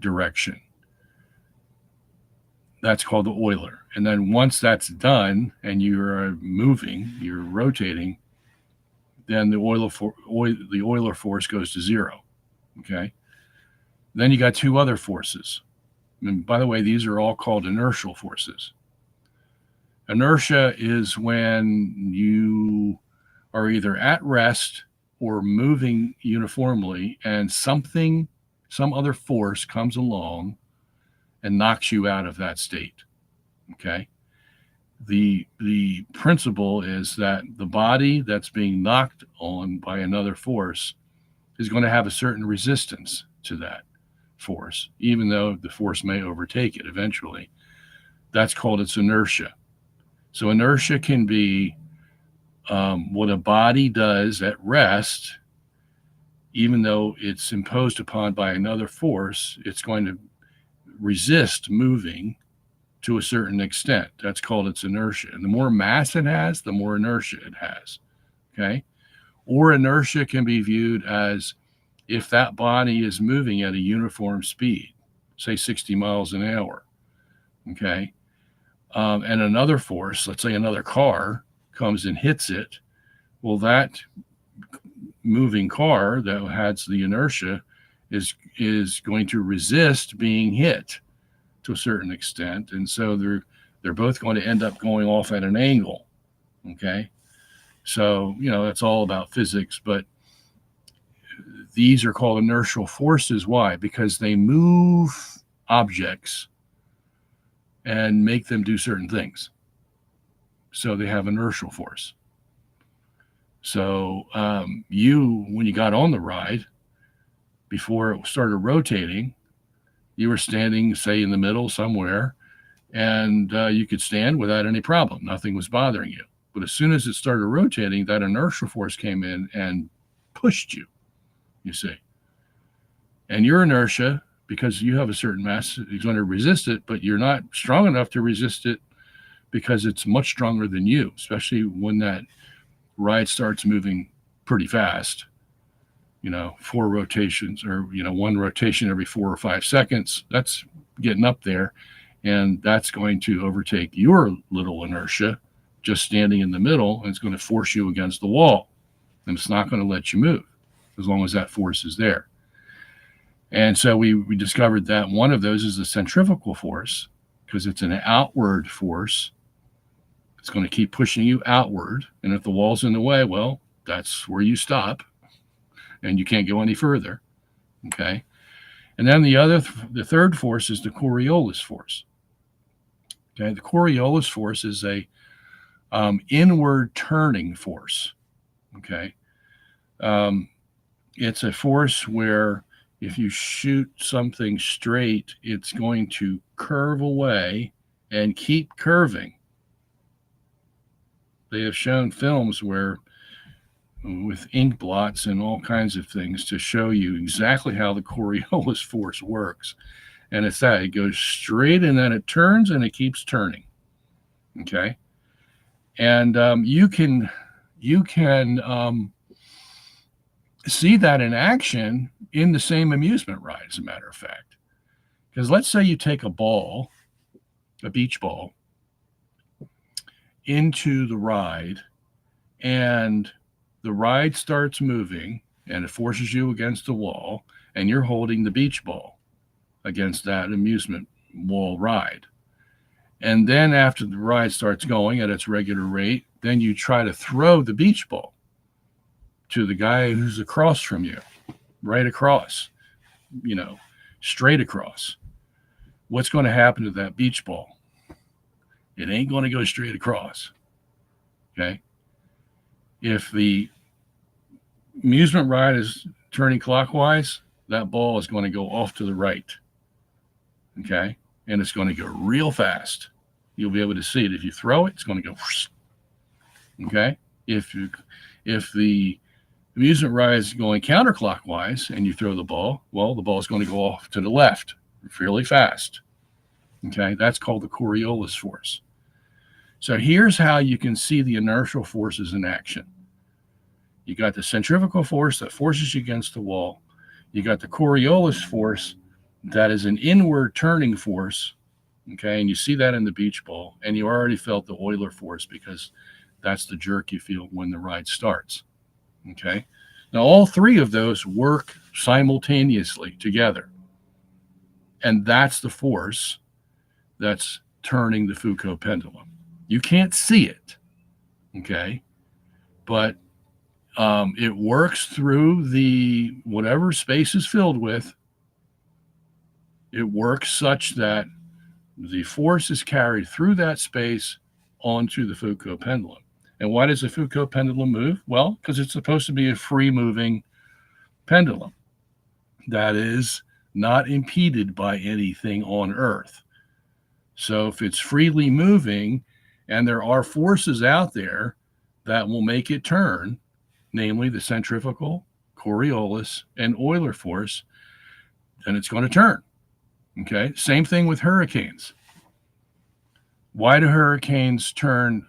S1: direction. That's called the Euler. And then once that's done and you're moving, you're rotating, then the Euler force goes to 0. Okay. Then you got two other forces. And by the way, these are all called inertial forces. Inertia is when you are either at rest or moving uniformly, and some other force comes along and knocks you out of that state. Okay. The principle is that the body that's being knocked on by another force is going to have a certain resistance to that force, even though the force may overtake it eventually. That's called its inertia. So inertia can be what a body does at rest, even though it's imposed upon by another force, it's going to resist moving to a certain extent. That's called its inertia. And the more mass it has, the more inertia it has. Okay. Or inertia can be viewed as if that body is moving at a uniform speed, say 60 miles an hour. Okay. And another force, let's say another car, comes and hits it. Well, that moving car that has the inertia is going to resist being hit to a certain extent, and so they're both going to end up going off at an angle. Okay, so that's all about physics, but these are called inertial forces. Why? Because they move objects and make them do certain things. So they have inertial force. So when you got on the ride, before it started rotating, you were standing, say, in the middle somewhere, and you could stand without any problem. Nothing was bothering you. But as soon as it started rotating, that inertial force came in and pushed you, you see. And your inertia, because you have a certain mass, is going to resist it, but you're not strong enough to resist it because it's much stronger than you, especially when that ride starts moving pretty fast. 4 rotations or, 1 rotation every 4 or 5 seconds. That's getting up there. And that's going to overtake your little inertia just standing in the middle, and it's going to force you against the wall. And it's not going to let you move as long as that force is there. And so we discovered that one of those is the centrifugal force, because it's an outward force. It's going to keep pushing you outward. And if the wall's in the way, well, that's where you stop and you can't go any further. Okay. And then the third force is the Coriolis force. Okay. The Coriolis force is a inward turning force. Okay. It's a force where if you shoot something straight, it's going to curve away and keep curving. They have shown films where with ink blots and all kinds of things to show you exactly how the Coriolis force works. And it's that it goes straight and then it turns and it keeps turning. Okay. And you can see that in action in the same amusement ride, as a matter of fact. Because let's say you take a beach ball, into the ride, and the ride starts moving and it forces you against the wall, and you're holding the beach ball against that amusement wall ride. And then after the ride starts going at its regular rate, then you try to throw the beach ball to the guy who's across from you, right across, straight across. What's going to happen to that beach ball? It ain't going to go straight across. Okay. If the amusement ride is turning clockwise, that ball is going to go off to the right. Okay. And it's going to go real fast. You'll be able to see it. If you throw it, it's going to go. Okay. If the amusement ride is going counterclockwise and you throw the ball, well, the ball is going to go off to the left fairly fast. Okay. That's called the Coriolis force. So here's how you can see the inertial forces in action. You got the centrifugal force that forces you against the wall. You got the Coriolis force that is an inward turning force. Okay. And you see that in the beach ball, and you already felt the Euler force because that's the jerk you feel when the ride starts. Okay. Now all three of those work simultaneously together. And that's the force that's turning the Foucault pendulum. You can't see it, okay? But it works through the whatever space is filled with. It works such that the force is carried through that space onto the Foucault pendulum. And why does the Foucault pendulum move? Well, because it's supposed to be a free moving pendulum that is not impeded by anything on Earth. So if it's freely moving and there are forces out there that will make it turn, namely the centrifugal, Coriolis, and Euler force, then it's going to turn. Okay, same thing with hurricanes. Why do hurricanes turn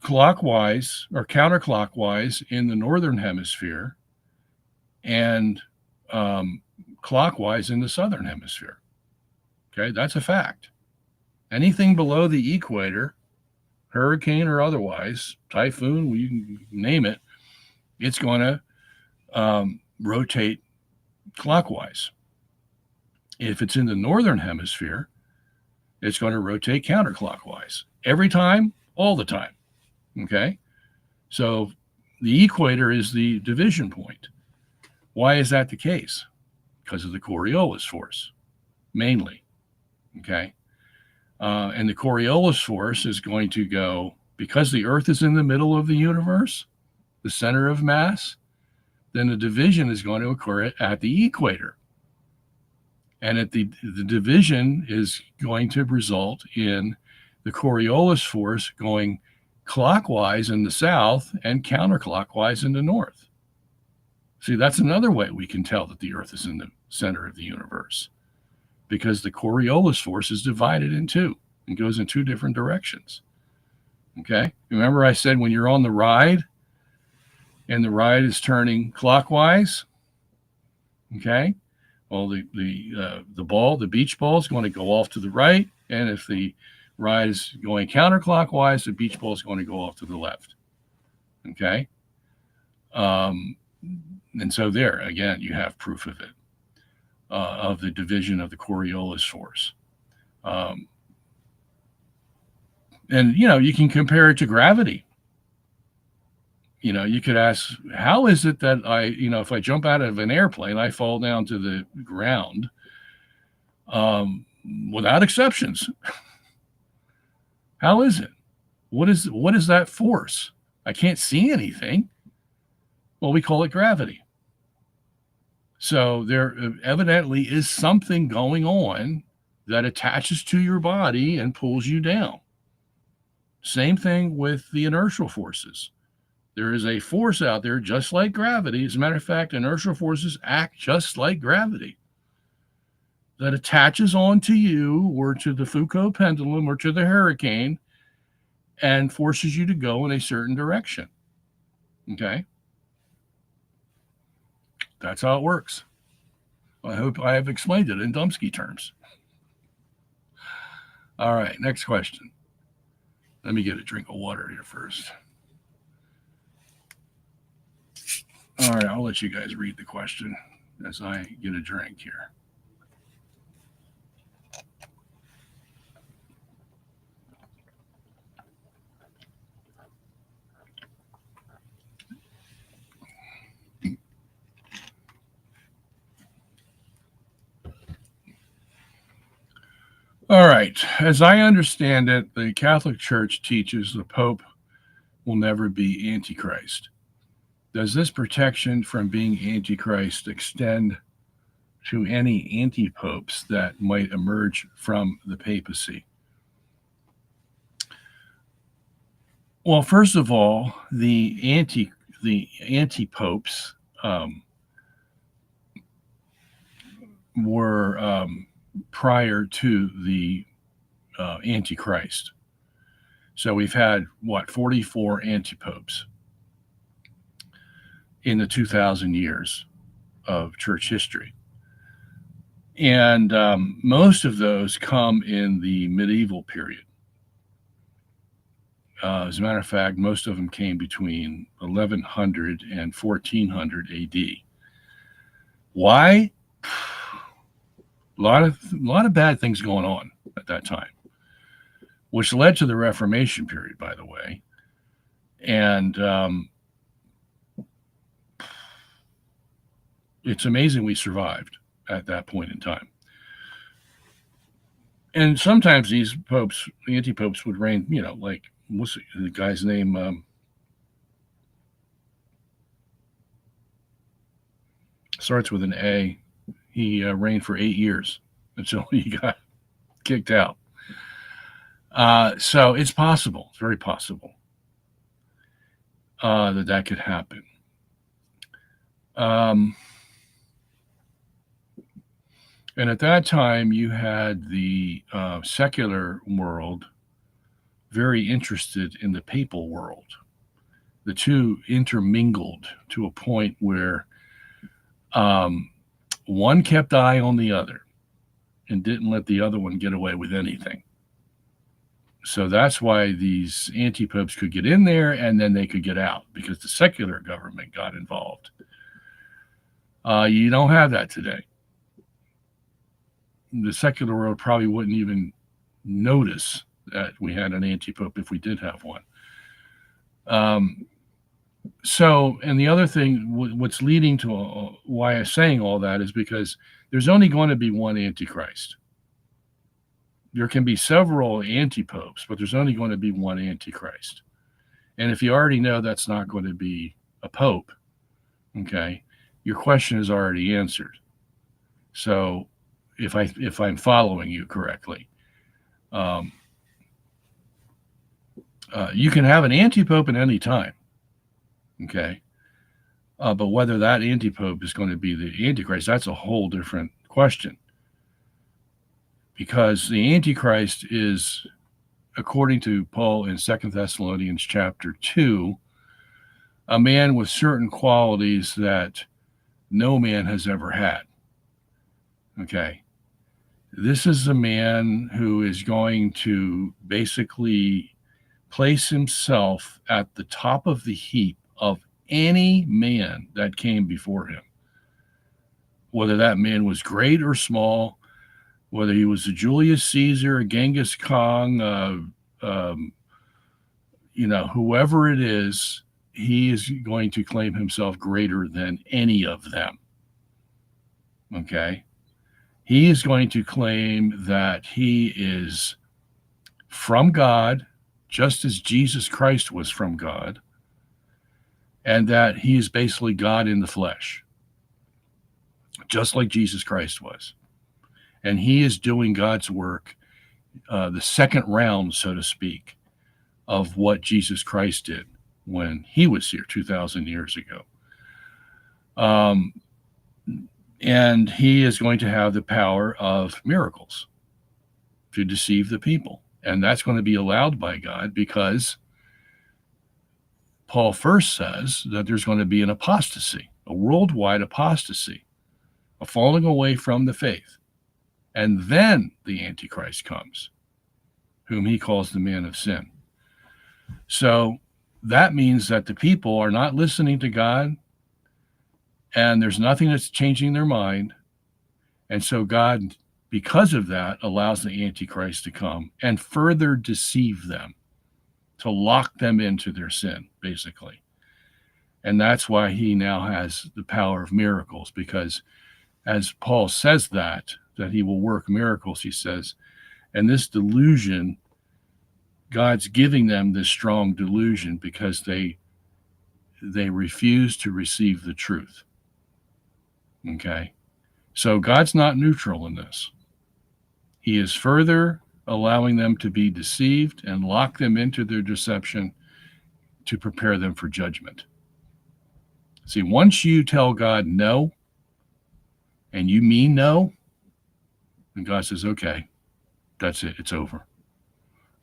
S1: clockwise or counterclockwise in the northern hemisphere and clockwise in the southern hemisphere? Okay, that's a fact. Anything below the equator, hurricane or otherwise, typhoon, you can name it, it's going to rotate clockwise. If it's in the northern hemisphere, it's going to rotate counterclockwise every time, all the time. Okay, so the equator is the division point. Why is that the case? Because of the Coriolis force, mainly. Okay, and the Coriolis force is going to go, because the Earth is in the middle of the universe, the center of mass, then the division is going to occur at the equator. And the division is going to result in the Coriolis force going clockwise in the south and counterclockwise in the north. See, that's another way we can tell that the Earth is in the center of the universe, because the Coriolis force is divided in two and goes in two different directions. Okay? Remember I said when you're on the ride and the ride is turning clockwise, okay? Well, the beach ball is going to go off to the right, and if the ride is going counterclockwise, the beach ball is going to go off to the left. Okay? And so there, again, you have proof of it, of the division of the Coriolis force. And, you can compare it to gravity. You could ask, how is it that if I jump out of an airplane, I fall down to the ground without exceptions? How is it? What is that force? I can't see anything. Well, we call it gravity. So there evidently is something going on that attaches to your body and pulls you down. Same thing with the inertial forces. There is a force out there just like gravity. As a matter of fact, inertial forces act just like gravity that attaches onto you or to the Foucault pendulum or to the hurricane and forces you to go in a certain direction. Okay? That's how it works. I hope I have explained it in Dumbsky terms. All right, next question. Let me get a drink of water here first. All right, I'll let you guys read the question as I get a drink here. All right, as I understand it, the Catholic Church teaches the Pope will never be Antichrist. Does this protection from being Antichrist extend to any anti-popes that might emerge from the papacy? Well, first of all, the anti-popes were prior to the Antichrist. So we've had 44 anti-popes in the 2,000 years of church history. And most of those come in the medieval period. As a matter of fact, most of them came between 1100 and 1400 AD. Why? A lot of bad things going on at that time, which led to the Reformation period, by the way. And it's amazing we survived at that point in time. And sometimes these popes, the anti-popes, would reign, like, what's the guy's name? Starts with an A. He reigned for 8 years until he got kicked out. So it's possible. It's very possible that could happen. And at that time, you had the secular world very interested in the papal world. The two intermingled to a point where one kept eye on the other and didn't let the other one get away with anything. So that's why these anti-popes could get in there and then they could get out, because the secular government got involved. You don't have that today. The secular world probably wouldn't even notice that we had an anti-pope if we did have one. So, and the other thing, what's leading to why I'm saying all that is because there's only going to be one Antichrist. There can be several anti-popes, but there's only going to be one Antichrist. And if you already know that's not going to be a pope, okay, your question is already answered. So, if I'm following you correctly, you can have an anti-pope at any time, okay? But whether that anti-pope is going to be the Antichrist, that's a whole different question. Because the Antichrist is, according to Paul in 2 Thessalonians chapter 2, a man with certain qualities that no man has ever had. Okay. This is a man who is going to basically place himself at the top of the heap of any man that came before him. Whether that man was great or small, whether he was a Julius Caesar, a Genghis Khan, whoever it is, he is going to claim himself greater than any of them. Okay? He is going to claim that he is from God, just as Jesus Christ was from God, and that he is basically God in the flesh, just like Jesus Christ was. And he is doing God's work, the second round, so to speak, of what Jesus Christ did when he was here 2,000 years ago. And he is going to have the power of miracles to deceive the people. And that's going to be allowed by God because Paul first says that there's going to be an apostasy, a worldwide apostasy, a falling away from the faith. And then the Antichrist comes, whom he calls the man of sin. So that means that the people are not listening to God, and there's nothing that's changing their mind. And so God, because of that, allows the Antichrist to come and further deceive them, to lock them into their sin, basically. And that's why he now has the power of miracles, because as Paul says that he will work miracles, he says, and this delusion, God's giving them this strong delusion because they refuse to receive the truth. Okay? So God's not neutral in this. He is further allowing them to be deceived and lock them into their deception to prepare them for judgment. See, once you tell God no, and you mean no, and God says, okay, that's it, it's over.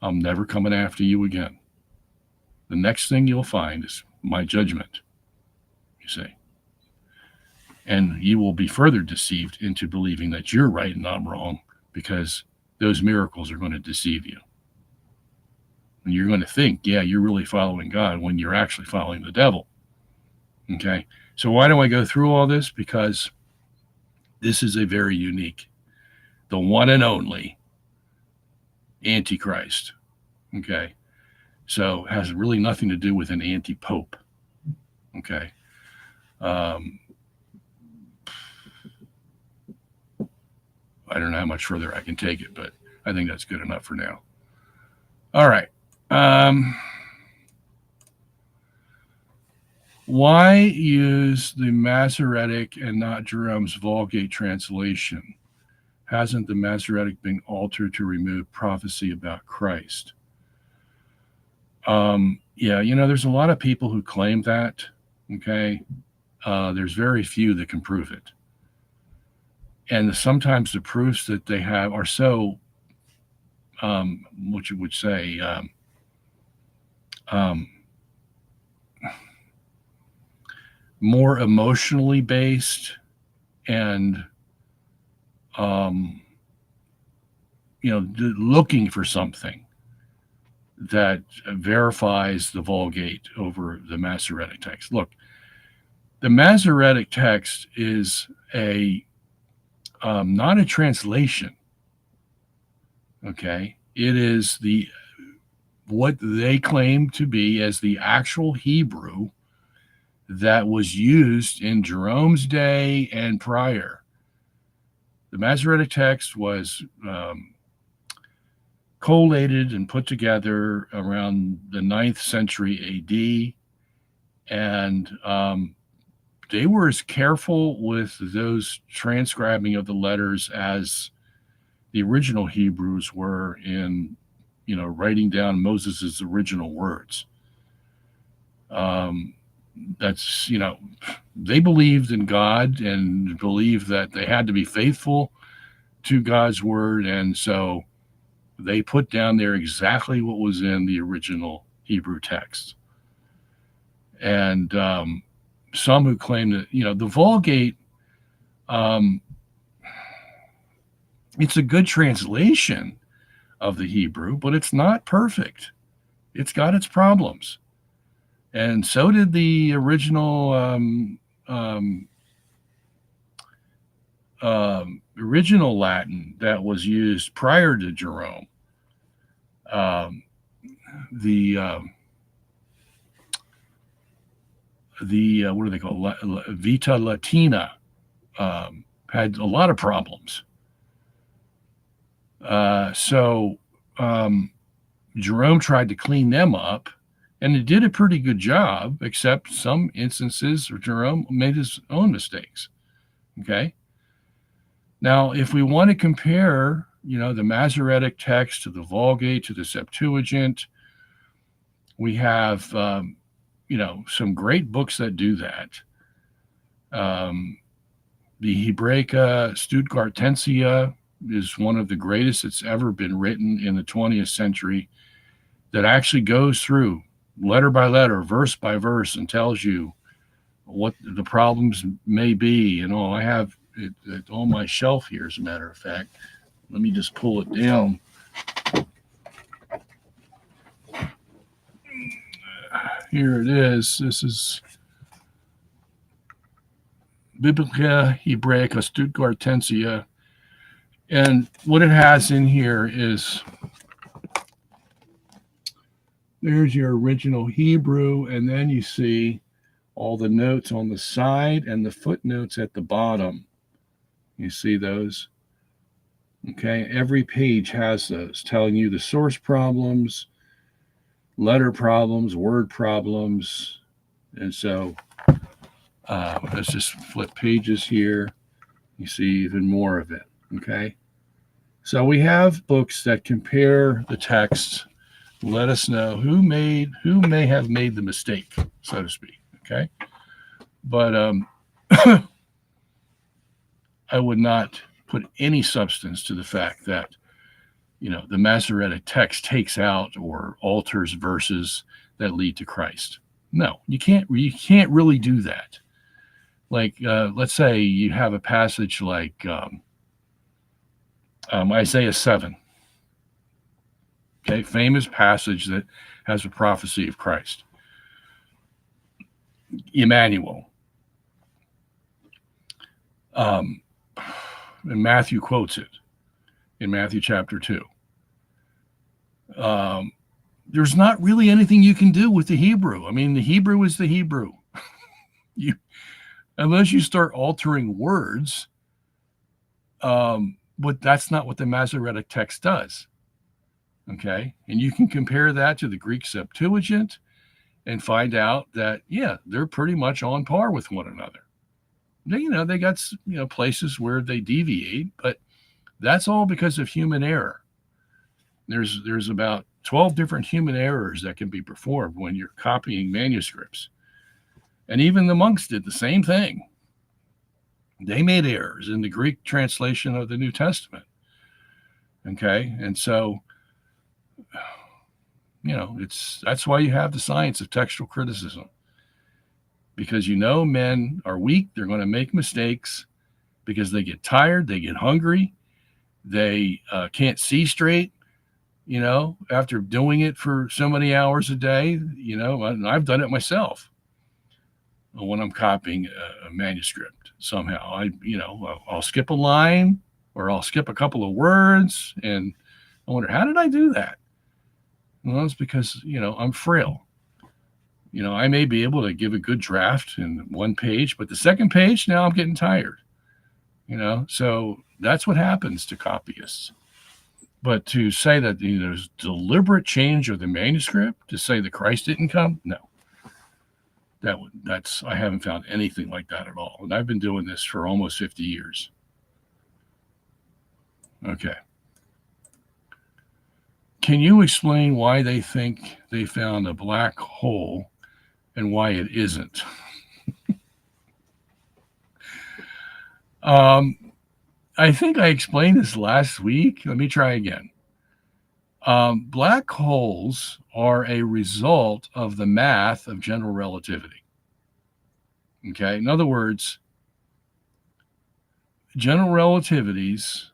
S1: I'm never coming after you again. The next thing you'll find is my judgment, you see. And you will be further deceived into believing that you're right and I'm wrong, because those miracles are going to deceive you. And you're going to think, yeah, you're really following God when you're actually following the devil. Okay? So why do I go through all this? Because this is a very unique the one and only Antichrist. Okay. So it has really nothing to do with an anti-pope. Okay. I don't know how much further I can take it, but I think that's good enough for now. All right. Why use the Masoretic and not Jerome's Vulgate translation? Hasn't the Masoretic been altered to remove prophecy about Christ? Yeah, there's a lot of people who claim that. Okay. There's very few that can prove it. And sometimes the proofs that they have are so, what you would say, more emotionally based and, looking for something that verifies the Vulgate over the Masoretic text. Look, the Masoretic text is not a translation. Okay, it is what they claim to be as the actual Hebrew that was used in Jerome's day and prior. The Masoretic text was collated and put together around the 9th century AD, and they were as careful with those transcribing of the letters as the original Hebrews were in, writing down Moses's original words. That's, they believed in God and believed that they had to be faithful to God's word, and so they put down there exactly what was in the original Hebrew text. And some who claim that, the Vulgate, it's a good translation of the Hebrew, but it's not perfect. It's got its problems. And so did the original original Latin that was used prior to Jerome. The what do they call Vita Latina had a lot of problems. So Jerome tried to clean them up, and it did a pretty good job, except some instances where Jerome made his own mistakes. Okay. Now, if we want to compare, the Masoretic text to the Vulgate, to the Septuagint, we have, some great books that do that. The Hebraica Stuttgartensia is one of the greatest that's ever been written in the 20th century, that actually goes through letter by letter, verse by verse, and tells you what the problems may be and all. I have it on my shelf here, as a matter of fact. Let me just pull it down. Here it is. This is Biblica Hebraica Stuttgartensia. And what it has in here is, there's your original Hebrew, and then you see all the notes on the side and the footnotes at the bottom. You see those? Okay, every page has those, telling you the source problems, letter problems, word problems. And so let's just flip pages here. You see even more of it. Okay, so we have books that compare the texts, let us know who may have made the mistake, so to speak. Okay, but I would not put any substance to the fact that, the Masoretic text takes out or alters verses that lead to Christ. No, you can't really do that. Like, let's say you have a passage like Isaiah 7. Okay, famous passage that has a prophecy of Christ. Emmanuel. And Matthew quotes it. in Matthew chapter 2. There's not really anything you can do with the Hebrew. I mean, the Hebrew is the Hebrew. Unless you start altering words, but that's not what the Masoretic text does. Okay, and you can compare that to the Greek Septuagint and find out that, yeah, they're pretty much on par with one another. They got, places where they deviate, but that's all because of human error. There's about 12 different human errors that can be performed when you're copying manuscripts. And even the monks did the same thing. They made errors in the Greek translation of the New Testament. Okay, and so, that's why you have the science of textual criticism. Because men are weak, they're going to make mistakes because they get tired, they get hungry, they can't see straight, after doing it for so many hours a day, and I've done it myself when I'm copying a manuscript somehow. I'll skip a line or I'll skip a couple of words, and I wonder, how did I do that? Well, it's because, I'm frail. I may be able to give a good draft in one page, but the second page, now I'm getting tired. So that's what happens to copyists. But to say that there's deliberate change of the manuscript to say that Christ didn't come, no. I haven't found anything like that at all. And I've been doing this for almost 50 years. Okay. Can you explain why they think they found a black hole and why it isn't? I think I explained this last week. Let me try again. Black holes are a result of the math of general relativity. Okay, in other words, general relativity's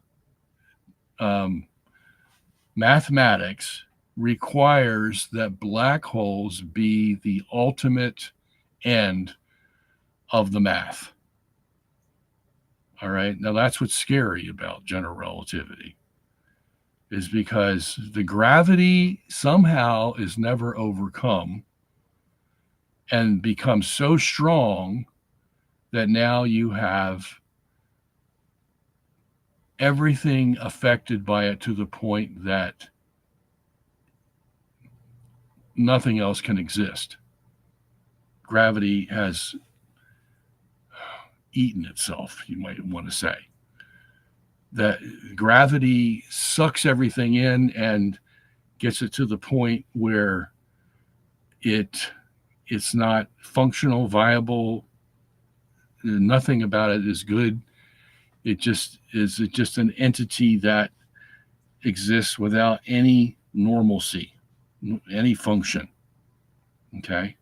S1: mathematics requires that black holes be the ultimate end of the math. All right. Now that's what's scary about general relativity, is because the gravity somehow is never overcome and becomes so strong that now you have everything affected by it to the point that nothing else can exist. Gravity has eaten itself, you might want to say. That gravity sucks everything in and gets it to the point where it's not functional, viable. Nothing about it is good. It just is just an entity that exists without any normalcy, any function. Okay.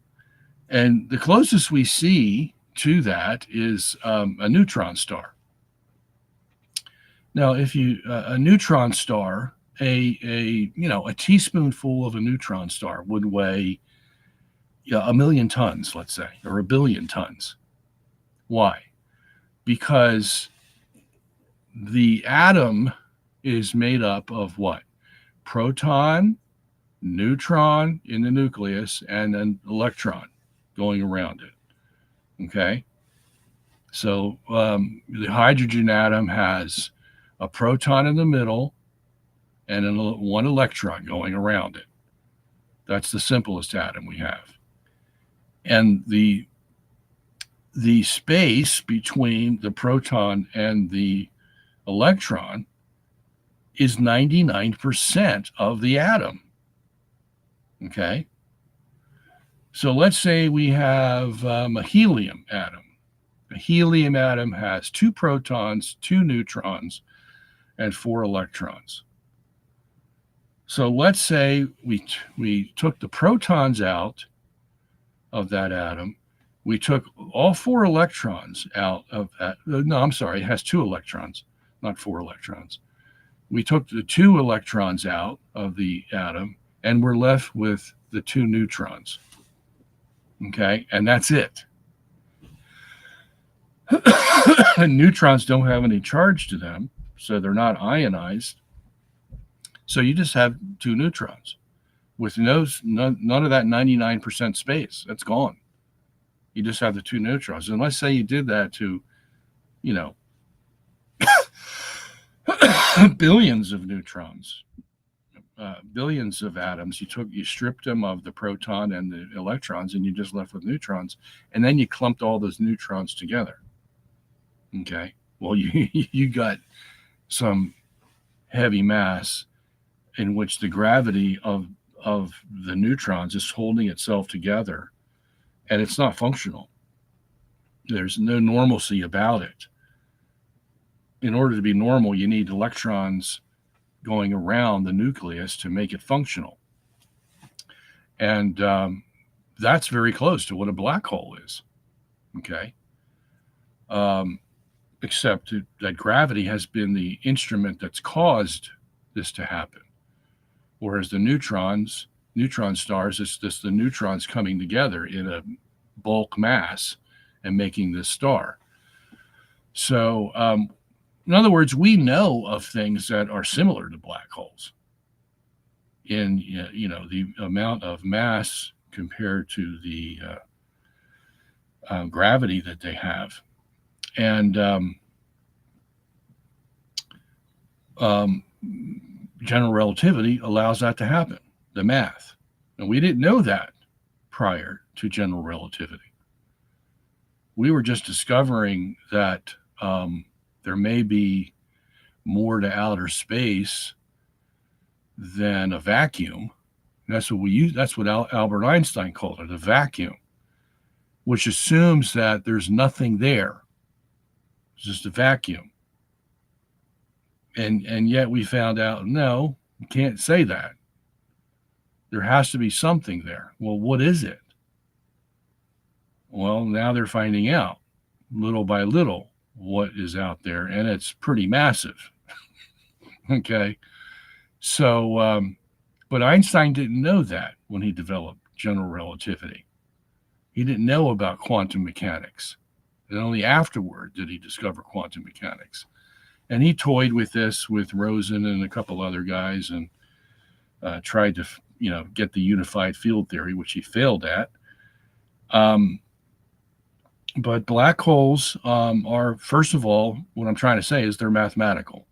S1: And the closest we see to that is a neutron star. Now, if a neutron star, a teaspoonful of a neutron star would weigh 1 million tons, let's say, or 1 billion tons. Why? Because the atom is made up of what? Proton, neutron in the nucleus, and an electron going around it. Okay? So the hydrogen atom has a proton in the middle and one electron going around it. That's the simplest atom we have. And the space between the proton and the electron is 99% of the atom. Okay? So let's say we have a helium atom. A helium atom has 2 protons, 2 neutrons, and 4 electrons. So let's say we took the protons out of that atom. We took all 4 electrons out of that. No, I'm sorry, it has 2 electrons, not 4 electrons. We took the 2 electrons out of the atom, and we're left with the 2 neutrons. Okay, and that's it. Neutrons don't have any charge to them, so they're not ionized. So you just have two neutrons with none of that 99% space. That's gone. You just have the two neutrons. And let's say you did that to, billions of neutrons, billions of atoms. You stripped them of the proton and the electrons, and you just left with neutrons. And then you clumped all those neutrons together. Okay. Well, you got some heavy mass in which the gravity of the neutrons is holding itself together, and it's not functional. There's no normalcy about it. In order to be normal, you need electrons going around the nucleus to make it functional. And that's very close to what a black hole is. Okay. Except that gravity has been the instrument that's caused this to happen. Whereas the neutron stars, it's just the neutrons coming together in a bulk mass and making this star. So, in other words, we know of things that are similar to black holes in, the amount of mass compared to the gravity that they have. And general relativity allows that to happen, the math. And we didn't know that prior to general relativity. We were just discovering that there may be more to outer space than a vacuum. That's what we use. That's what Albert Einstein called it, a vacuum, which assumes that there's nothing there. It's just a vacuum. And yet we found out, no, you can't say that. There has to be something there. Well, what is it? Well, now they're finding out little by little what is out there, and it's pretty massive. Okay. So, but Einstein didn't know that when he developed general relativity. He didn't know about quantum mechanics. And only afterward did he discover quantum mechanics. And he toyed with this with Rosen and a couple other guys and tried to, get the unified field theory, which he failed at. But black holes are, first of all, what I'm trying to say is they're mathematical.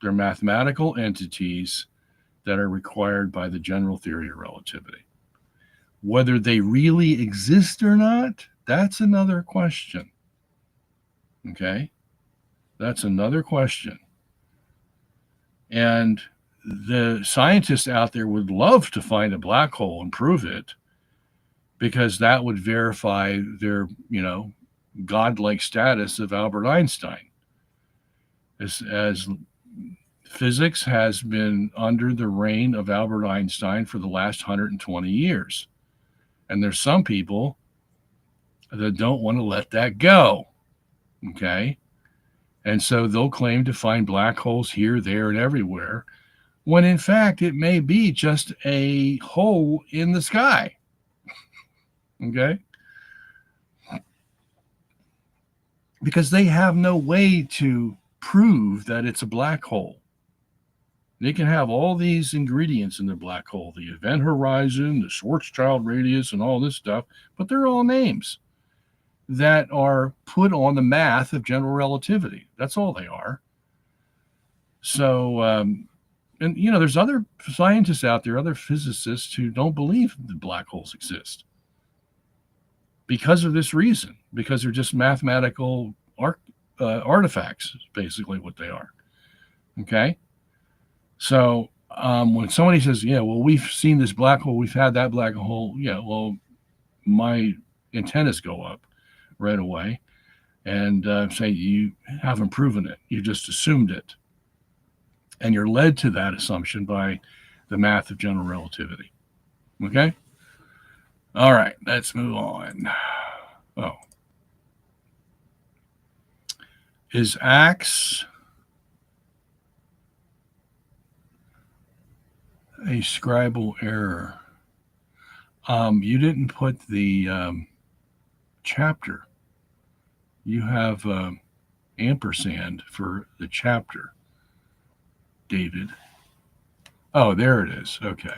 S1: They're mathematical entities that are required by the general theory of relativity. Whether they really exist or not, that's another question. Okay? That's another question. And the scientists out there would love to find a black hole and prove it, because that would verify their, godlike status of Albert Einstein. As physics has been under the reign of Albert Einstein for the last 120 years. And there's some people that don't want to let that go. Okay? And so they'll claim to find black holes here, there, and everywhere, when in fact it may be just a hole in the sky. Okay? Because they have no way to prove that it's a black hole. They can have all these ingredients in the black hole, the event horizon, the Schwarzschild radius, and all this stuff, but they're all names that are put on the math of general relativity. That's all they are. So, and there's other scientists out there, other physicists who don't believe that black holes exist because of this reason, because they're just mathematical artifacts, basically what they are. Okay. So when somebody says, we've seen this black hole, we've had that black hole. Yeah, well, my antennas go up right away and say you haven't proven it. You just assumed it. And you're led to that assumption by the math of general relativity. Okay? All right, let's move on. Oh. Is Acts a scribal error? You didn't put the chapter. You have ampersand for the chapter, David. Oh, there it is. Okay.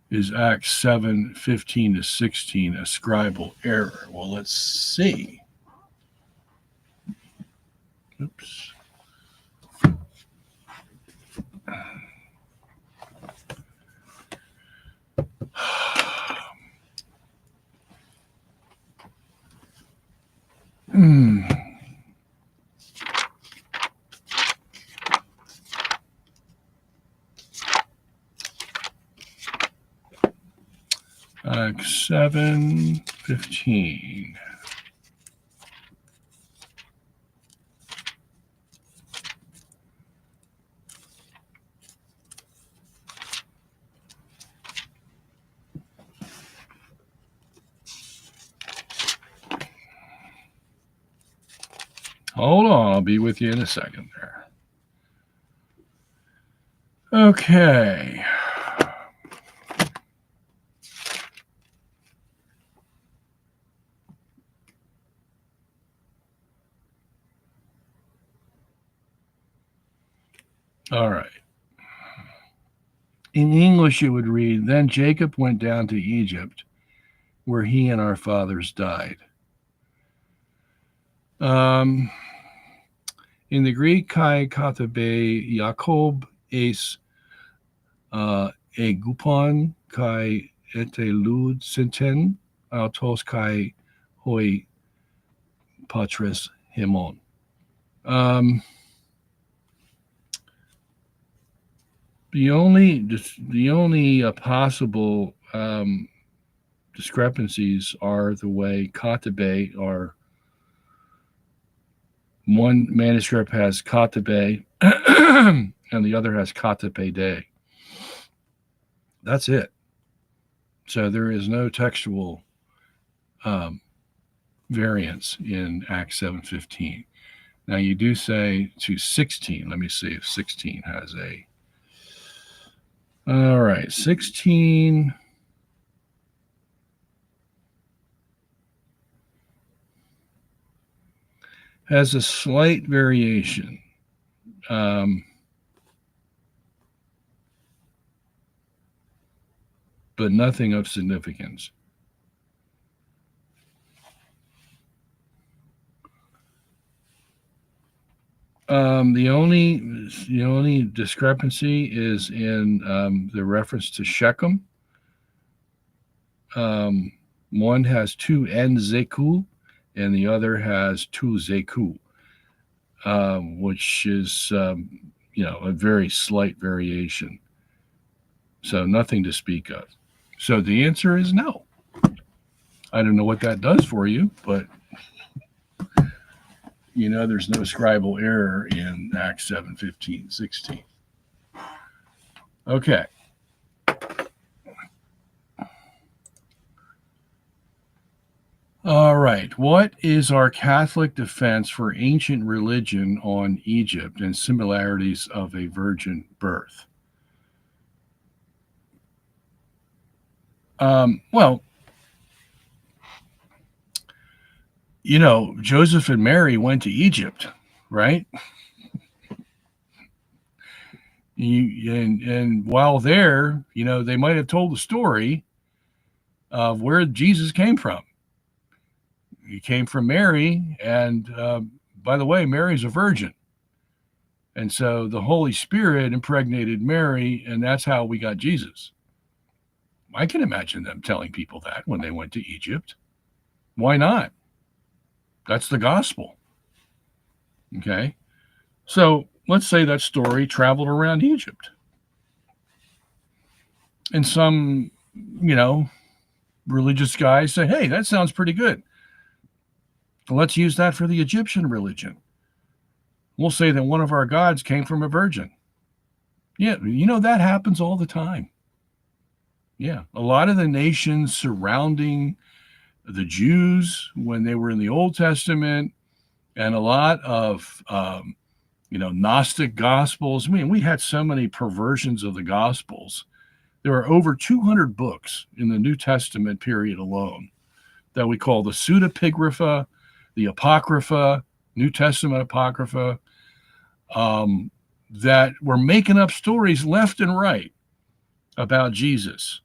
S1: Is Acts 7:15 to 16 a scribal error? Well, let's see. Oops. Acts 7:15. Hold on, I'll be with you in a second there. Okay. All right. In English, it would read, Then Jacob went down to Egypt, where he and our fathers died. In the Greek, kai katabe Jacob es egupon kai etelud senten autos kai hoi patres hemon. The only possible discrepancies are the way katabe are. One manuscript has katabe and the other has katabe day. That's it. So there is no textual variance in Acts 7:15. Now you do say to 16. Let me see if 16 has a. All right, 16. Has a slight variation. But nothing of significance. The only discrepancy is in the reference to Shechem. One has two en zeku, and the other has two zeku, which is a very slight variation. So nothing to speak of. So the answer is no. I don't know what that does for you, but there's no scribal error in Acts 7:15, 16. Okay. All right. What is our Catholic defense for ancient religion on Egypt and similarities of a virgin birth? Well, Joseph and Mary went to Egypt, right? And while there, they might have told the story of where Jesus came from. He came from Mary, and by the way, Mary's a virgin. And so the Holy Spirit impregnated Mary, and that's how we got Jesus. I can imagine them telling people that when they went to Egypt. Why not? That's the gospel. Okay. So let's say that story traveled around Egypt. And some, religious guys say, hey, that sounds pretty good. Let's use that for the Egyptian religion. We'll say that one of our gods came from a virgin. Yeah, that happens all the time. Yeah, a lot of the nations surrounding the Jews when they were in the Old Testament, and a lot of Gnostic gospels. I mean, we had so many perversions of the gospels. There are over 200 books in the New Testament period alone that we call the pseudepigrapha, the apocrypha, New Testament apocrypha. that were making up stories left and right about Jesus.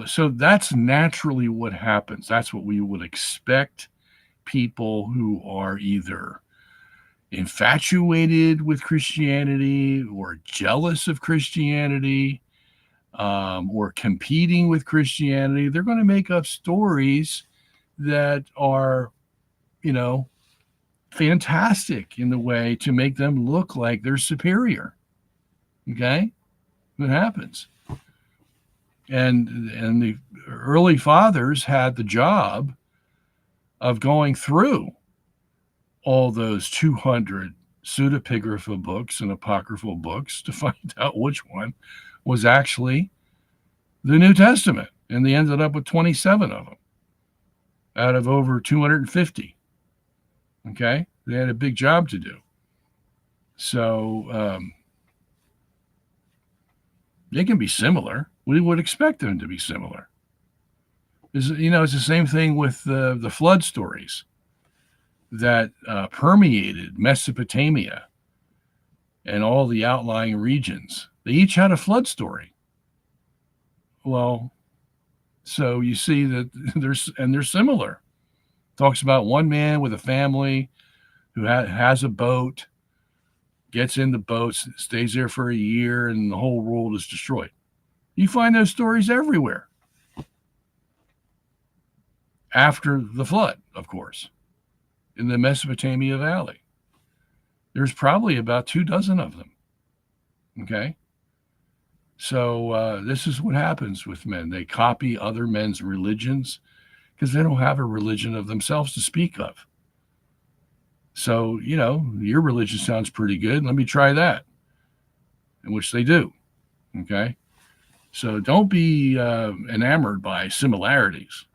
S1: So that's naturally what happens. That's what we would expect people who are either infatuated with Christianity or jealous of Christianity, or competing with Christianity. They're going to make up stories that are, fantastic in the way to make them look like they're superior. Okay? That happens. And the early fathers had the job of going through all those 200 pseudepigrapha books and apocryphal books to find out which one was actually the New Testament. And they ended up with 27 of them out of over 250. Okay? They had a big job to do. So they can be similar. We would expect them to be similar. It's the same thing with the flood stories that permeated Mesopotamia and all the outlying regions. They each had a flood story. Well, so you see that they're similar. Talks about one man with a family who has a boat, gets in the boat, stays there for a year, and the whole world is destroyed. You find those stories everywhere. After the flood, of course, in the Mesopotamia Valley. There's probably about 24 of them. Okay? So this is what happens with men. They copy other men's religions because they don't have a religion of themselves to speak of. So, your religion sounds pretty good. Let me try that, in which they do. Okay? So don't be enamored by similarities.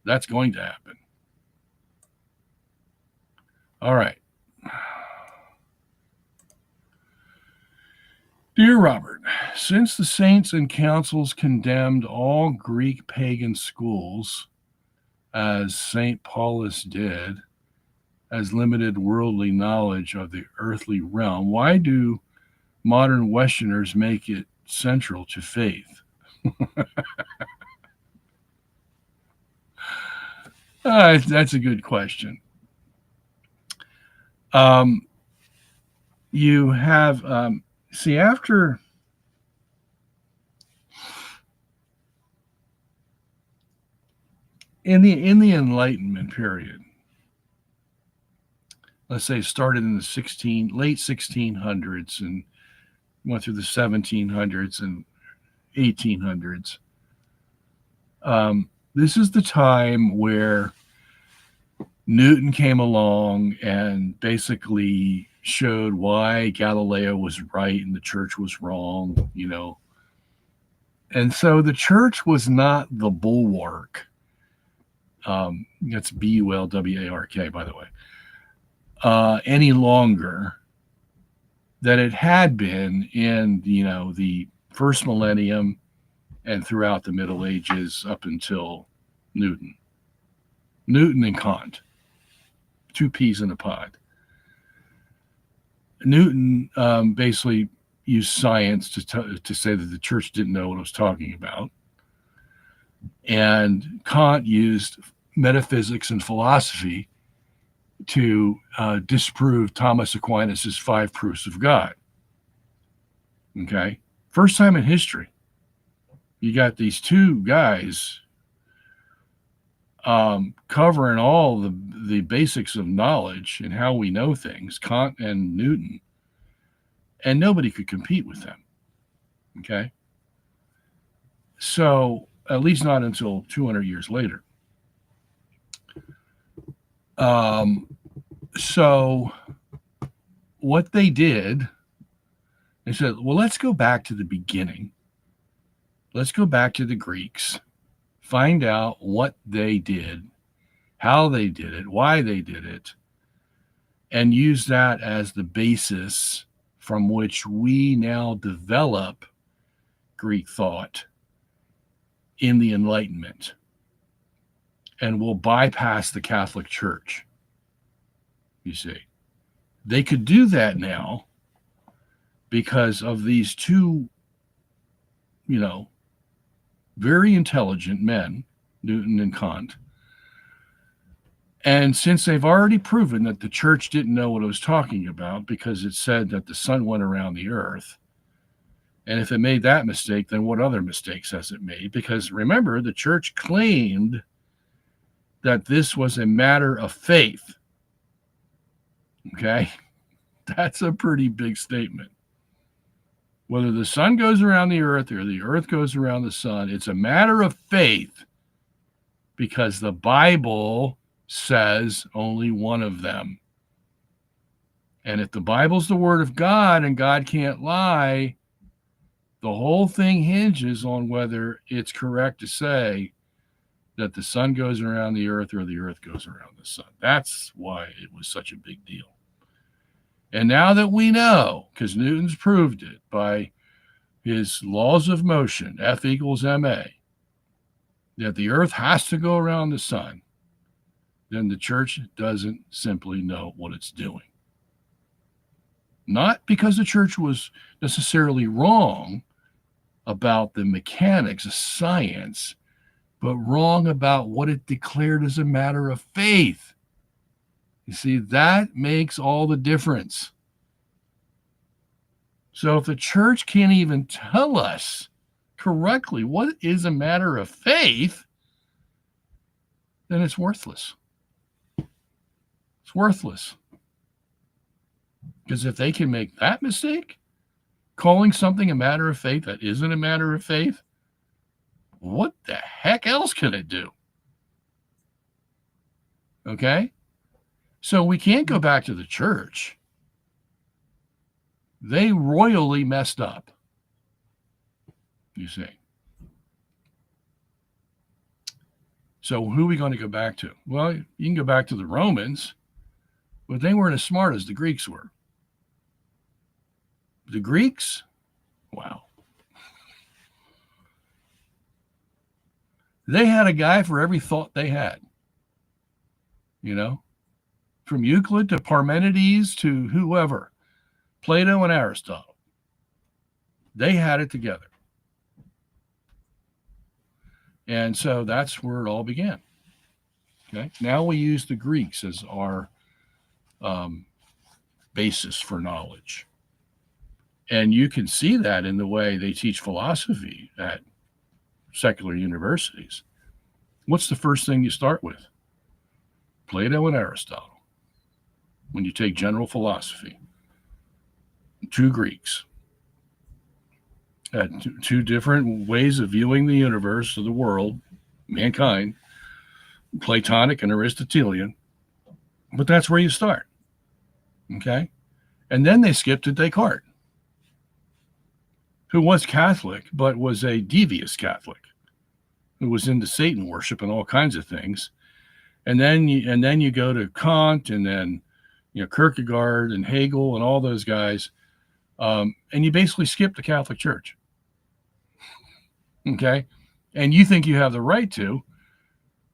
S1: That's going to happen. All right. Dear Robert, since the saints and councils condemned all Greek pagan schools, as St. Paulus did, as limited worldly knowledge of the earthly realm, why do modern Westerners make it central to faith? That's a good question. You have, after in the Enlightenment period, let's say started in the late 1600s and went through the 1700s and 1800s. This is the time where Newton came along and basically showed why Galileo was right and the church was wrong, And so the church was not the bulwark. That's BULWARK, by the way, any longer that it had been in, the first millennium and throughout the Middle Ages up until Newton and Kant. Two peas in a pod. Newton basically used science to say that the church didn't know what it was talking about. And Kant used metaphysics and philosophy to disprove Thomas Aquinas' 5 proofs of God. Okay? First time in history. You got these two guys covering all the basics of knowledge and how we know things, Kant and Newton, and nobody could compete with them. Okay? So, at least not until 200 years later. So, what they did, they said, well, let's go back to the beginning. Let's go back to the Greeks, find out what they did, how they did it, why they did it, and use that as the basis from which we now develop Greek thought in the Enlightenment. And we'll bypass the Catholic Church, you see. They could do that now because of these two, very intelligent men, Newton and Kant. And since they've already proven that the church didn't know what it was talking about because it said that the sun went around the earth, and if it made that mistake, then what other mistakes has it made? Because remember, the church claimed that this was a matter of faith. Okay? That's a pretty big statement. Whether the sun goes around the earth or the earth goes around the sun, it's a matter of faith because the Bible says only one of them. And if the Bible's the word of God and God can't lie, the whole thing hinges on whether it's correct to say that the sun goes around the earth or the earth goes around the sun. That's why it was such a big deal. And now that we know, because Newton's proved it by his laws of motion, F equals ma, that the earth has to go around the sun, then the church doesn't simply know what it's doing. Not because the church was necessarily wrong about the mechanics of science, but wrong about what it declared as a matter of faith. You see, that makes all the difference. So if the church can't even tell us correctly what is a matter of faith, then it's worthless. It's worthless. Because if they can make that mistake, calling something a matter of faith that isn't a matter of faith, what the heck else can it do? Okay? So we can't go back to the church. They royally messed up, you see. So who are we going to go back to? Well, you can go back to the Romans, but they weren't as smart as the Greeks were. The Greeks, wow. They had a guy for every thought they had, from Euclid to Parmenides to whoever, Plato and Aristotle. They had it together. And so that's where it all began. Okay. Now we use the Greeks as our basis for knowledge. And you can see that in the way they teach philosophy at secular universities. What's the first thing you start with? Plato and Aristotle. When you take general philosophy, two Greeks had two different ways of viewing the universe, or the world, mankind, Platonic and Aristotelian. But that's where you start. Okay? And then they skipped to Descartes, who was Catholic, but was a devious Catholic, who was into Satan worship and all kinds of things. And then you go to Kant, and then Kierkegaard and Hegel and all those guys, and you basically skip the Catholic Church. Okay, and you think you have the right to,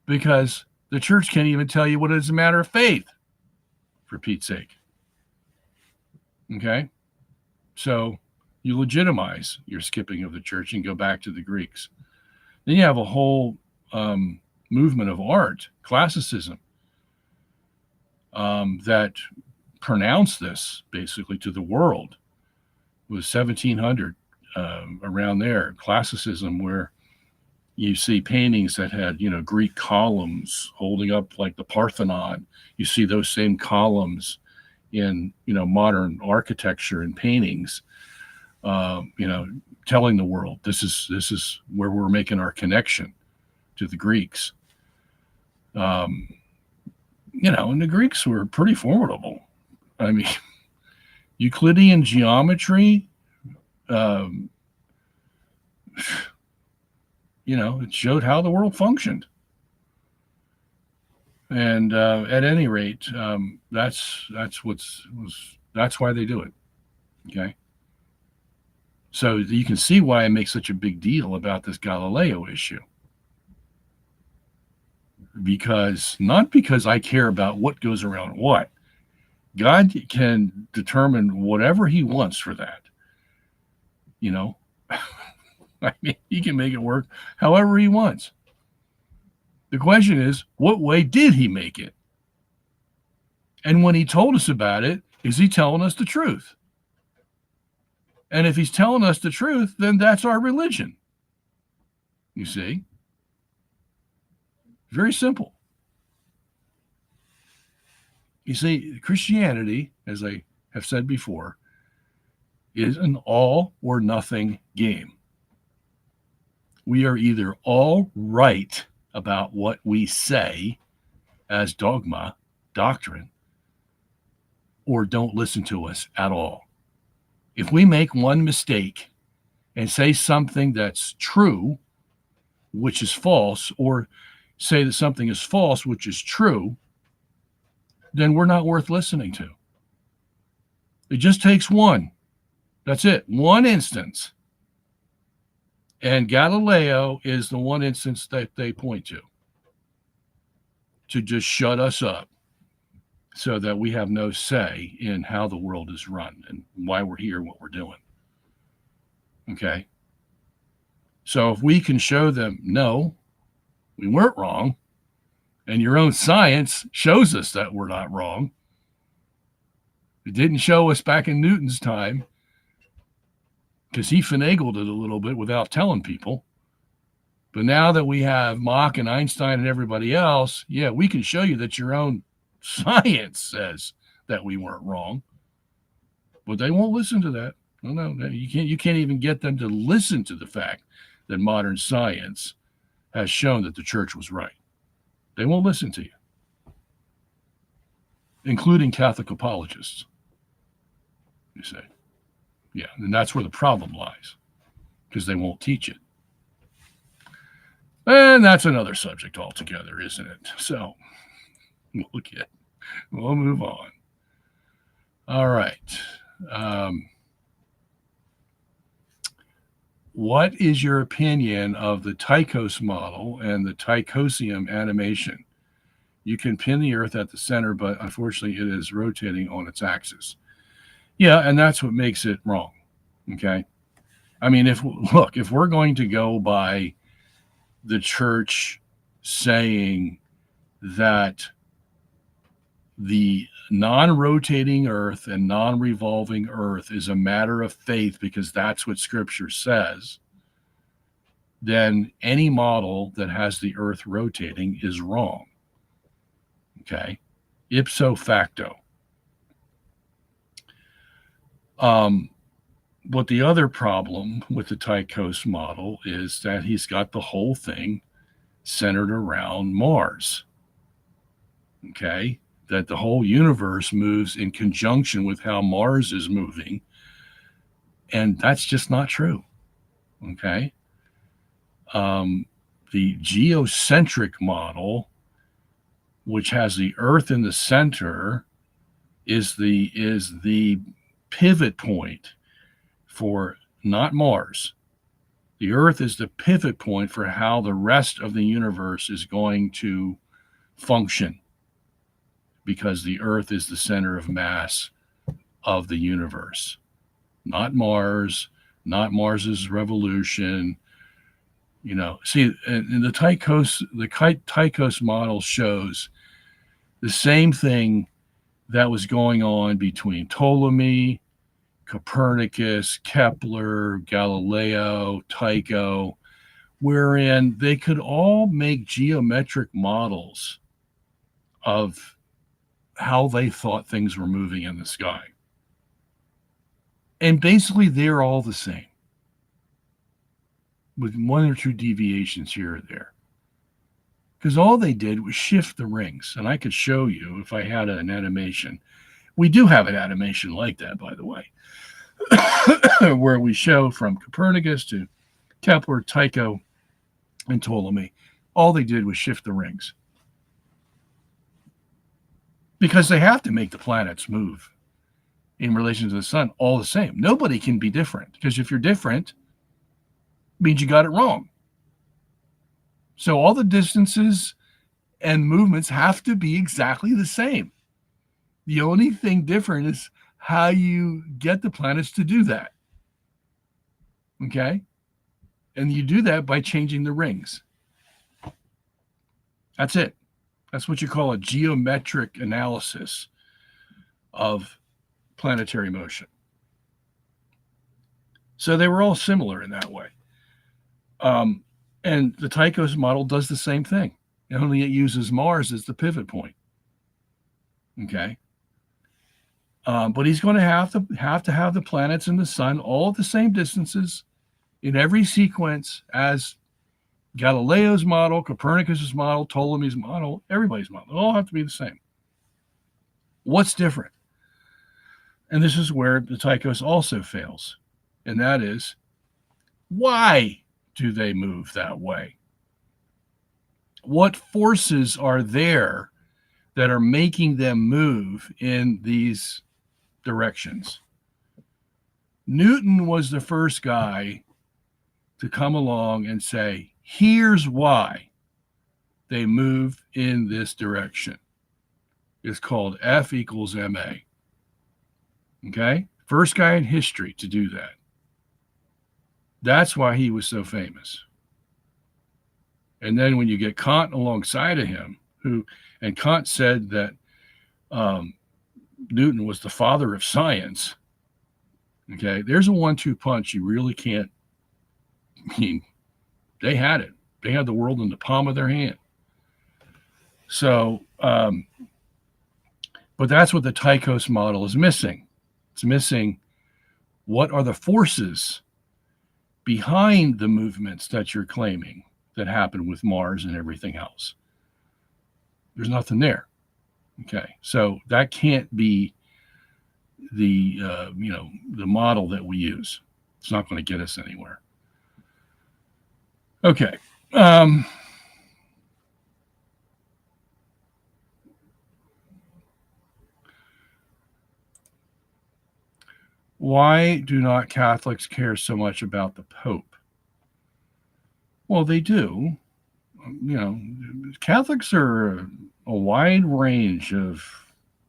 S1: because the church can't even tell you what is a matter of faith, for Pete's sake. Okay, so you legitimize your skipping of the church and go back to the Greeks. Then you have a whole movement of art, classicism, that pronounced this basically to the world. It was 1700, around there, classicism, where you see paintings that had, Greek columns holding up like the Parthenon. You see those same columns in, modern architecture and paintings, telling the world this is where we're making our connection to the Greeks. And the Greeks were pretty formidable. I mean, Euclidean geometry, it showed how the world functioned. And at any rate, that's why they do it. Okay. So you can see why I make such a big deal about this Galileo issue. Not because I care about what goes around what. God can determine whatever he wants for that. You know, I mean, he can make it work however he wants. The question is, what way did he make it? And when he told us about it, is he telling us the truth? And if he's telling us the truth, then that's our religion. You see? Very simple. You see, Christianity, as I have said before, is an all or nothing game. We are either all right about what we say as dogma, doctrine, or don't listen to us at all. If we make one mistake and say something that's true, which is false, or say that something is false, which is true, then we're not worth listening to. It just takes one. That's it. One instance. And Galileo is the one instance that they point to just shut us up so that we have no say in how the world is run and why we're here, what we're doing. Okay? So if we can show them, no, we weren't wrong, and your own science shows us that we're not wrong. It didn't show us back in Newton's time because he finagled it a little bit without telling people. But now that we have Mach and Einstein and everybody else, yeah, we can show you that your own science says that we weren't wrong. But they won't listen to that. No, you can't even get them to listen to the fact that modern science has shown that the church was right. They won't listen to you, including Catholic apologists. You say, yeah, and that's where the problem lies, because they won't teach it. And that's another subject altogether, isn't it? So we'll move on. All right. What is your opinion of the Tychos model and the Tychosium animation? You can pin the Earth at the center, but unfortunately it is rotating on its axis. Yeah, and that's what makes it wrong. Okay. I mean, if we're going to go by the church saying that the non-rotating Earth and non-revolving Earth is a matter of faith because that's what Scripture says, then any model that has the Earth rotating is wrong. Okay? Ipso facto. But the other problem with the Tychos model is that he's got the whole thing centered around Mars. Okay? That the whole universe moves in conjunction with how Mars is moving. And that's just not true. Okay? The geocentric model, which has the Earth in the center, is the pivot point for not Mars. The Earth is the pivot point for how the rest of the universe is going to function, because the Earth is the center of mass of the universe. Not Mars, not Mars's revolution. You know, see, in the Tychos model shows the same thing that was going on between Ptolemy, Copernicus, Kepler, Galileo, Tycho, wherein they could all make geometric models of how they thought things were moving in the sky. And basically, they're all the same, with one or two deviations here or there. Because all they did was shift the rings. And I could show you if I had an animation. We do have an animation like that, by the way, where we show from Copernicus to Kepler, Tycho, and Ptolemy. All they did was shift the rings. Because they have to make the planets move in relation to the sun all the same. Nobody can be different, because if you're different, it means you got it wrong. So all the distances and movements have to be exactly the same. The only thing different is how you get the planets to do that. Okay? And you do that by changing the rings. That's it. That's what you call a geometric analysis of planetary motion. So they were all similar in that way. And the Tychos model does the same thing. Only it uses Mars as the pivot point. Okay. But he's going to have the planets and the sun all at the same distances in every sequence as Galileo's model, Copernicus's model, Ptolemy's model, everybody's model. They all have to be the same. What's different? And this is where the Tychos also fails. And that is, why do they move that way? What forces are there that are making them move in these directions? Newton was the first guy to come along and say, here's why they move in this direction. It's called F equals ma. Okay? First guy in history to do that. That's why he was so famous. And then when you get Kant alongside of him, and Kant said that Newton was the father of science. Okay, there's a 1-2 punch you really can't. I mean, they had it. They had the world in the palm of their hand. So, but that's what the Tychos model is missing. It's missing what are the forces behind the movements that you're claiming that happen with Mars and everything else. There's nothing there. Okay, so that can't be the the model that we use. It's not going to get us anywhere. Okay. Why do not Catholics care so much about the Pope? Well, they do. Catholics are a wide range of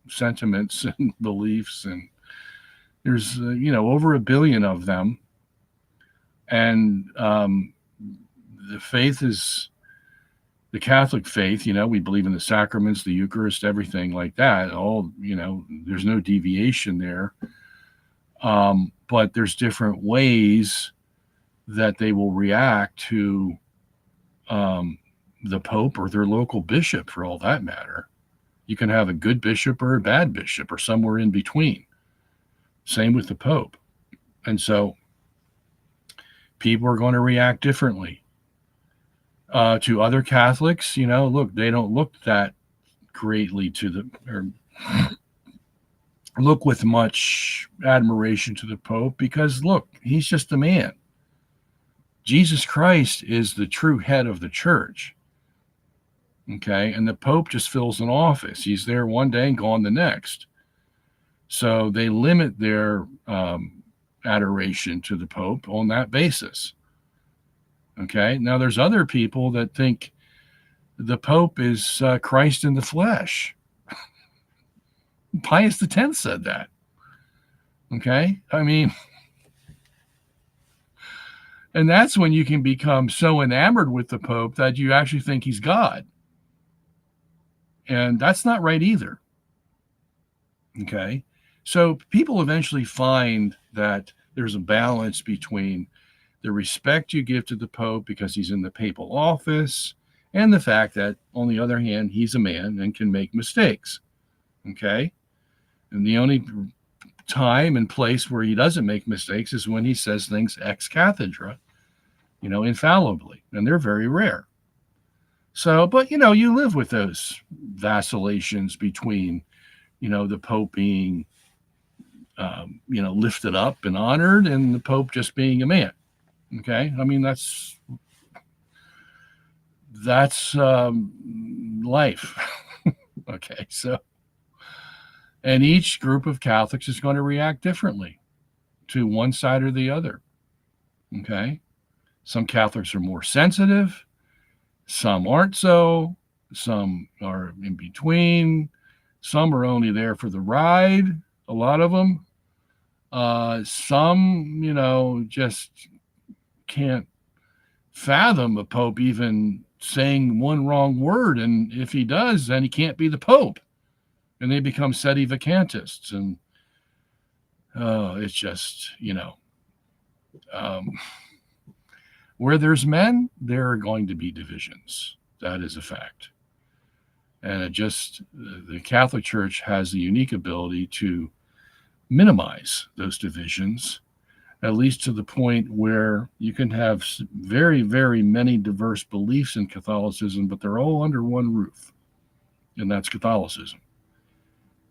S1: sentiments and beliefs, and there's over 1 billion of them, and the faith is the Catholic faith. We believe in the sacraments, the Eucharist, everything like that. All there's no deviation there, but there's different ways that they will react to the Pope or their local bishop, for all that matter. You can have a good bishop or a bad bishop or somewhere in between. Same with the Pope. And so people are going to react differently. To other Catholics, look, they don't look that greatly or look with much admiration to the Pope because, look, he's just a man. Jesus Christ is the true head of the church. Okay, and the Pope just fills an office. He's there one day and gone the next. So they limit their adoration to the Pope on that basis. Okay, now there's other people that think the Pope is Christ in the flesh. Pius X said that. Okay, I mean, and that's when you can become so enamored with the Pope that you actually think he's God. And that's not right either. Okay. So people eventually find that there's a balance between the respect you give to the Pope because he's in the papal office and the fact that, on the other hand, he's a man and can make mistakes. Okay. And the only time and place where he doesn't make mistakes is when he says things ex cathedra, infallibly. And they're very rare. So, but, you live with those vacillations between, the Pope being, lifted up and honored and the Pope just being a man. Okay. I mean, that's life. Okay. So, and each group of Catholics is going to react differently to one side or the other. Okay. Some Catholics are more sensitive. Some aren't so. Some are in between. Some are only there for the ride, a lot of them. Some, just can't fathom a pope even saying one wrong word. And if he does, then he can't be the pope. And they become sedevacantists. And it's just, where there's men, there are going to be divisions. That is a fact. And the Catholic Church has the unique ability to minimize those divisions, at least to the point where you can have very, very many diverse beliefs in Catholicism, but they're all under one roof, and that's Catholicism.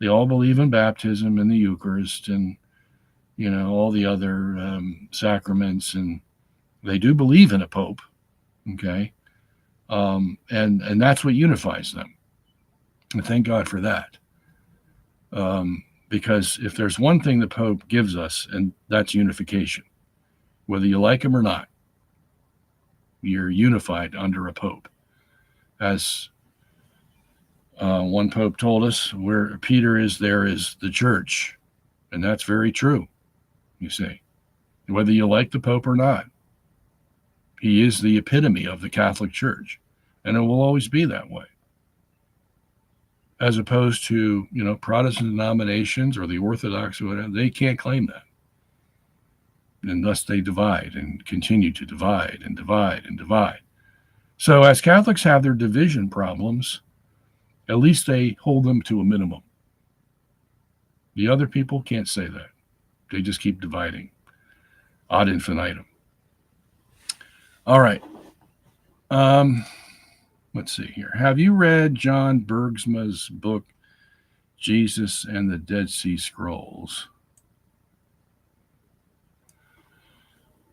S1: They all believe in baptism and the Eucharist and, all the other sacraments, and they do believe in a pope, okay? And that's what unifies them. And thank God for that. Because if there's one thing the Pope gives us, and that's unification, whether you like him or not, you're unified under a Pope. As one Pope told us, where Peter is, there is the church. And that's very true, you see. Whether you like the Pope or not, he is the epitome of the Catholic Church. And it will always be that way. As opposed to, Protestant denominations or the Orthodox or whatever, they can't claim that. And thus they divide and continue to divide and divide and divide. So as Catholics have their division problems, at least they hold them to a minimum. The other people can't say that. They just keep dividing ad infinitum. All right. Let's see here. Have you read John Bergsma's book, Jesus and the Dead Sea Scrolls?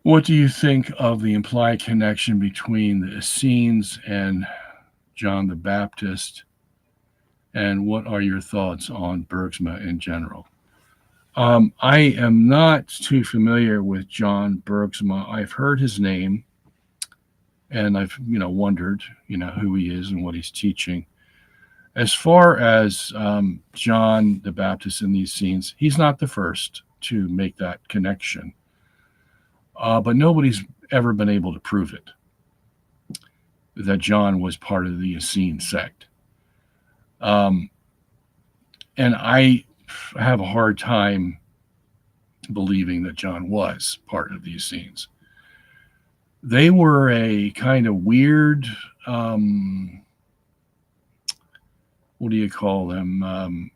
S1: What do you think of the implied connection between the Essenes and John the Baptist? And what are your thoughts on Bergsma in general? I am not too familiar with John Bergsma. I've heard his name. And I've, wondered, who he is and what he's teaching. As far as John the Baptist in these scenes, he's not the first to make that connection. But nobody's ever been able to prove it, that John was part of the Essene sect. And I have a hard time believing that John was part of the Essenes. They were a kind of weird, what do you call them?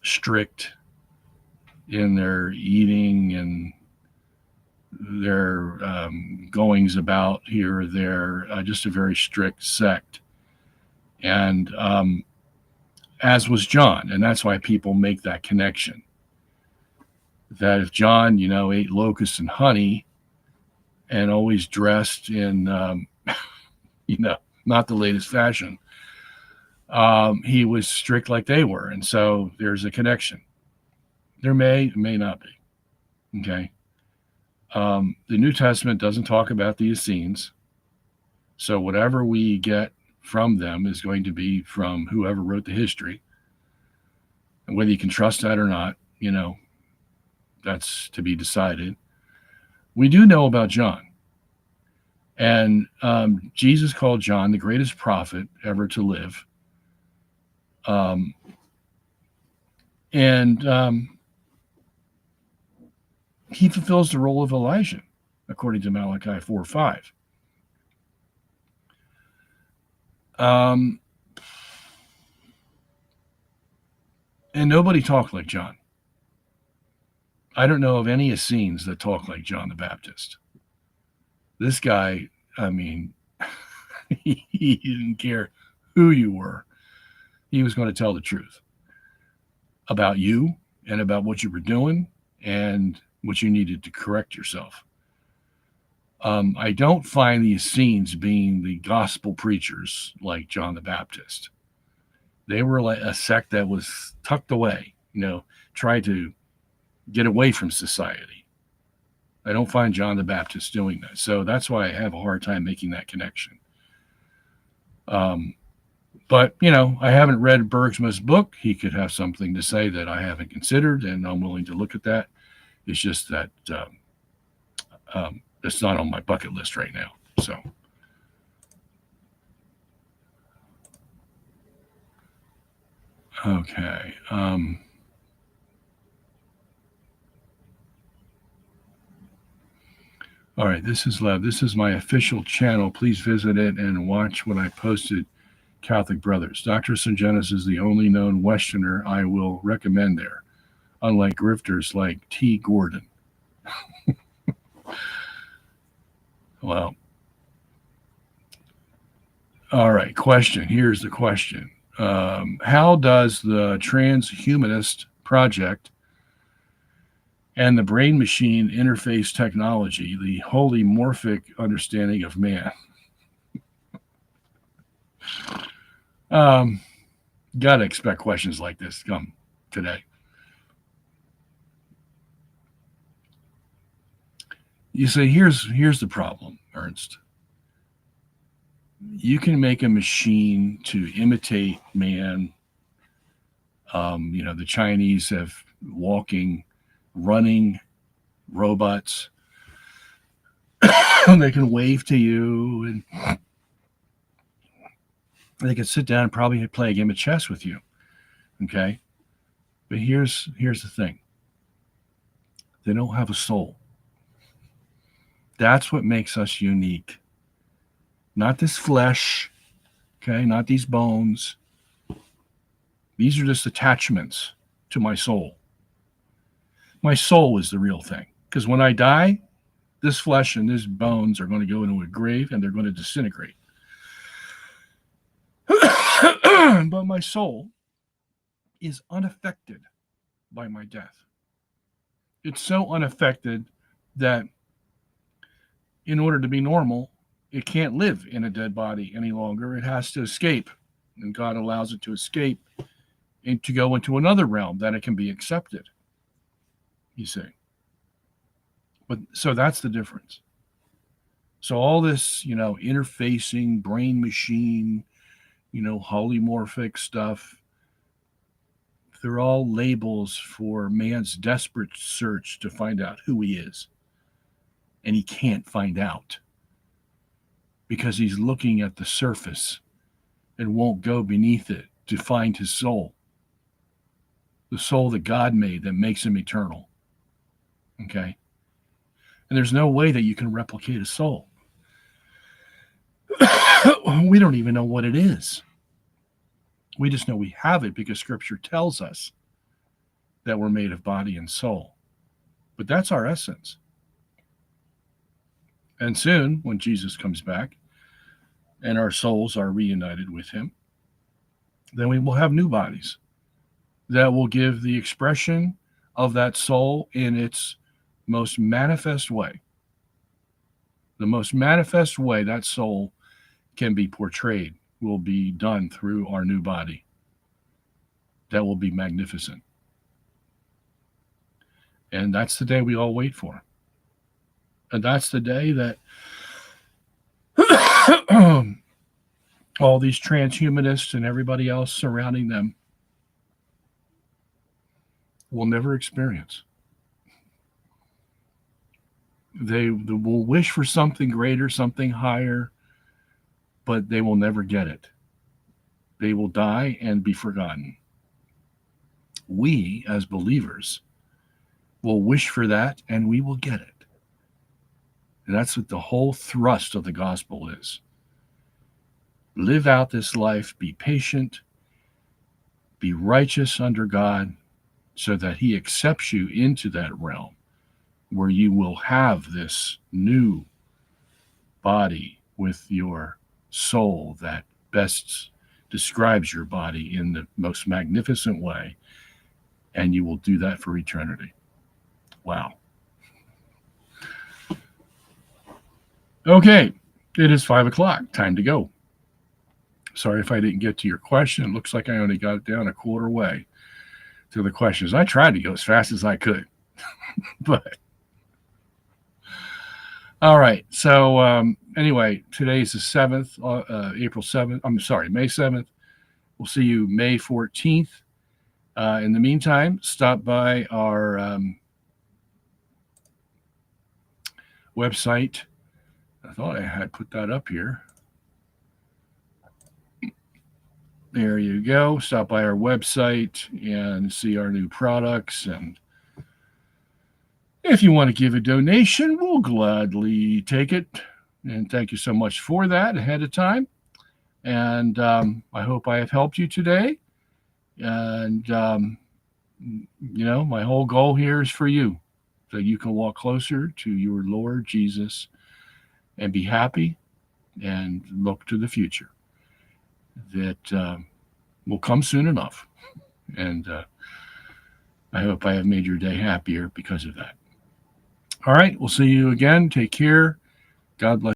S1: Strict in their eating and their goings about here or there, just a very strict sect. And as was John, and that's why people make that connection. That if John, ate locusts and honey and always dressed in, not the latest fashion, he was strict like they were. And so there's a connection. There may not be. Okay. The New Testament doesn't talk about the Essenes. So whatever we get from them is going to be from whoever wrote the history. And whether you can trust that or not, that's to be decided. We do know about John. And Jesus called John the greatest prophet ever to live. He fulfills the role of Elijah, according to Malachi 4:5. And nobody talked like John. I don't know of any Essenes that talk like John the Baptist. This guy, he didn't care who you were. He was going to tell the truth about you and about what you were doing and what you needed to correct yourself. I don't find the Essenes being the gospel preachers like John the Baptist. They were like a sect that was tucked away, tried to get away from society. I don't find John the Baptist doing that. So that's why I have a hard time making that connection. But, I haven't read Bergsma's book. He could have something to say that I haven't considered, and I'm willing to look at that. It's just that it's not on my bucket list right now. So, okay. All right, this is Lev. This is my official channel. Please visit it and watch what I posted, Catholic Brothers. Dr. Sungenis is the only known Westerner I will recommend there, unlike grifters like T. Gordon. Well, all right, question. Here's the question. How does the Transhumanist Project and the brain machine interface technology, the holy morphic understanding of man? Gotta expect questions like this come today. You say, here's the problem, Ernst. You can make a machine to imitate man. The Chinese have walking, running robots. They can wave to you, and they can sit down and probably play a game of chess with you. Okay, but here's the thing: they don't have a soul. That's what makes us unique. Not this flesh, okay, not these bones. These are just attachments to my soul. My soul is the real thing. Because when I die, this flesh and these bones are going to go into a grave and they're going to disintegrate. But my soul is unaffected by my death. It's so unaffected that in order to be normal, it can't live in a dead body any longer. It has to escape. And God allows it to escape and to go into another realm that it can be accepted. You see. But so that's the difference. So all this, interfacing, brain machine, holomorphic stuff, they're all labels for man's desperate search to find out who he is. And he can't find out because he's looking at the surface and won't go beneath it to find his soul. The soul that God made that makes him eternal. Okay? And there's no way that you can replicate a soul. We don't even know what it is. We just know we have it because Scripture tells us that we're made of body and soul. But that's our essence. And soon, when Jesus comes back and our souls are reunited with him, then we will have new bodies that will give the expression of that soul in its most manifest way. The most manifest way that soul can be portrayed will be done through our new body. That will be magnificent. And that's the day we all wait for. And that's the day that all these transhumanists and everybody else surrounding them will never experience. They will wish for something greater, something higher, but they will never get it. They will die and be forgotten. We, as believers, will wish for that and we will get it. And that's what the whole thrust of the gospel is. Live out this life, be patient, be righteous under God, so that he accepts you into that realm where you will have this new body with your soul that best describes your body in the most magnificent way, and you will do that for eternity. Wow. Okay, it is 5:00. Time to go. Sorry if I didn't get to your question. It looks like I only got it down a quarter way to the questions. I tried to go as fast as I could, but All right. So anyway, today's the 7th, April 7th. I'm sorry, May 7th. We'll see you May 14th. In the meantime, stop by our website. I thought I had put that up here. There you go. Stop by our website and see our new products. And if you want to give a donation, we'll gladly take it. And thank you so much for that ahead of time. And I hope I have helped you today. And, my whole goal here is for you, so you can walk closer to your Lord Jesus and be happy and look to the future that will come soon enough. And I hope I have made your day happier because of that. All right, we'll see you again. Take care. God bless.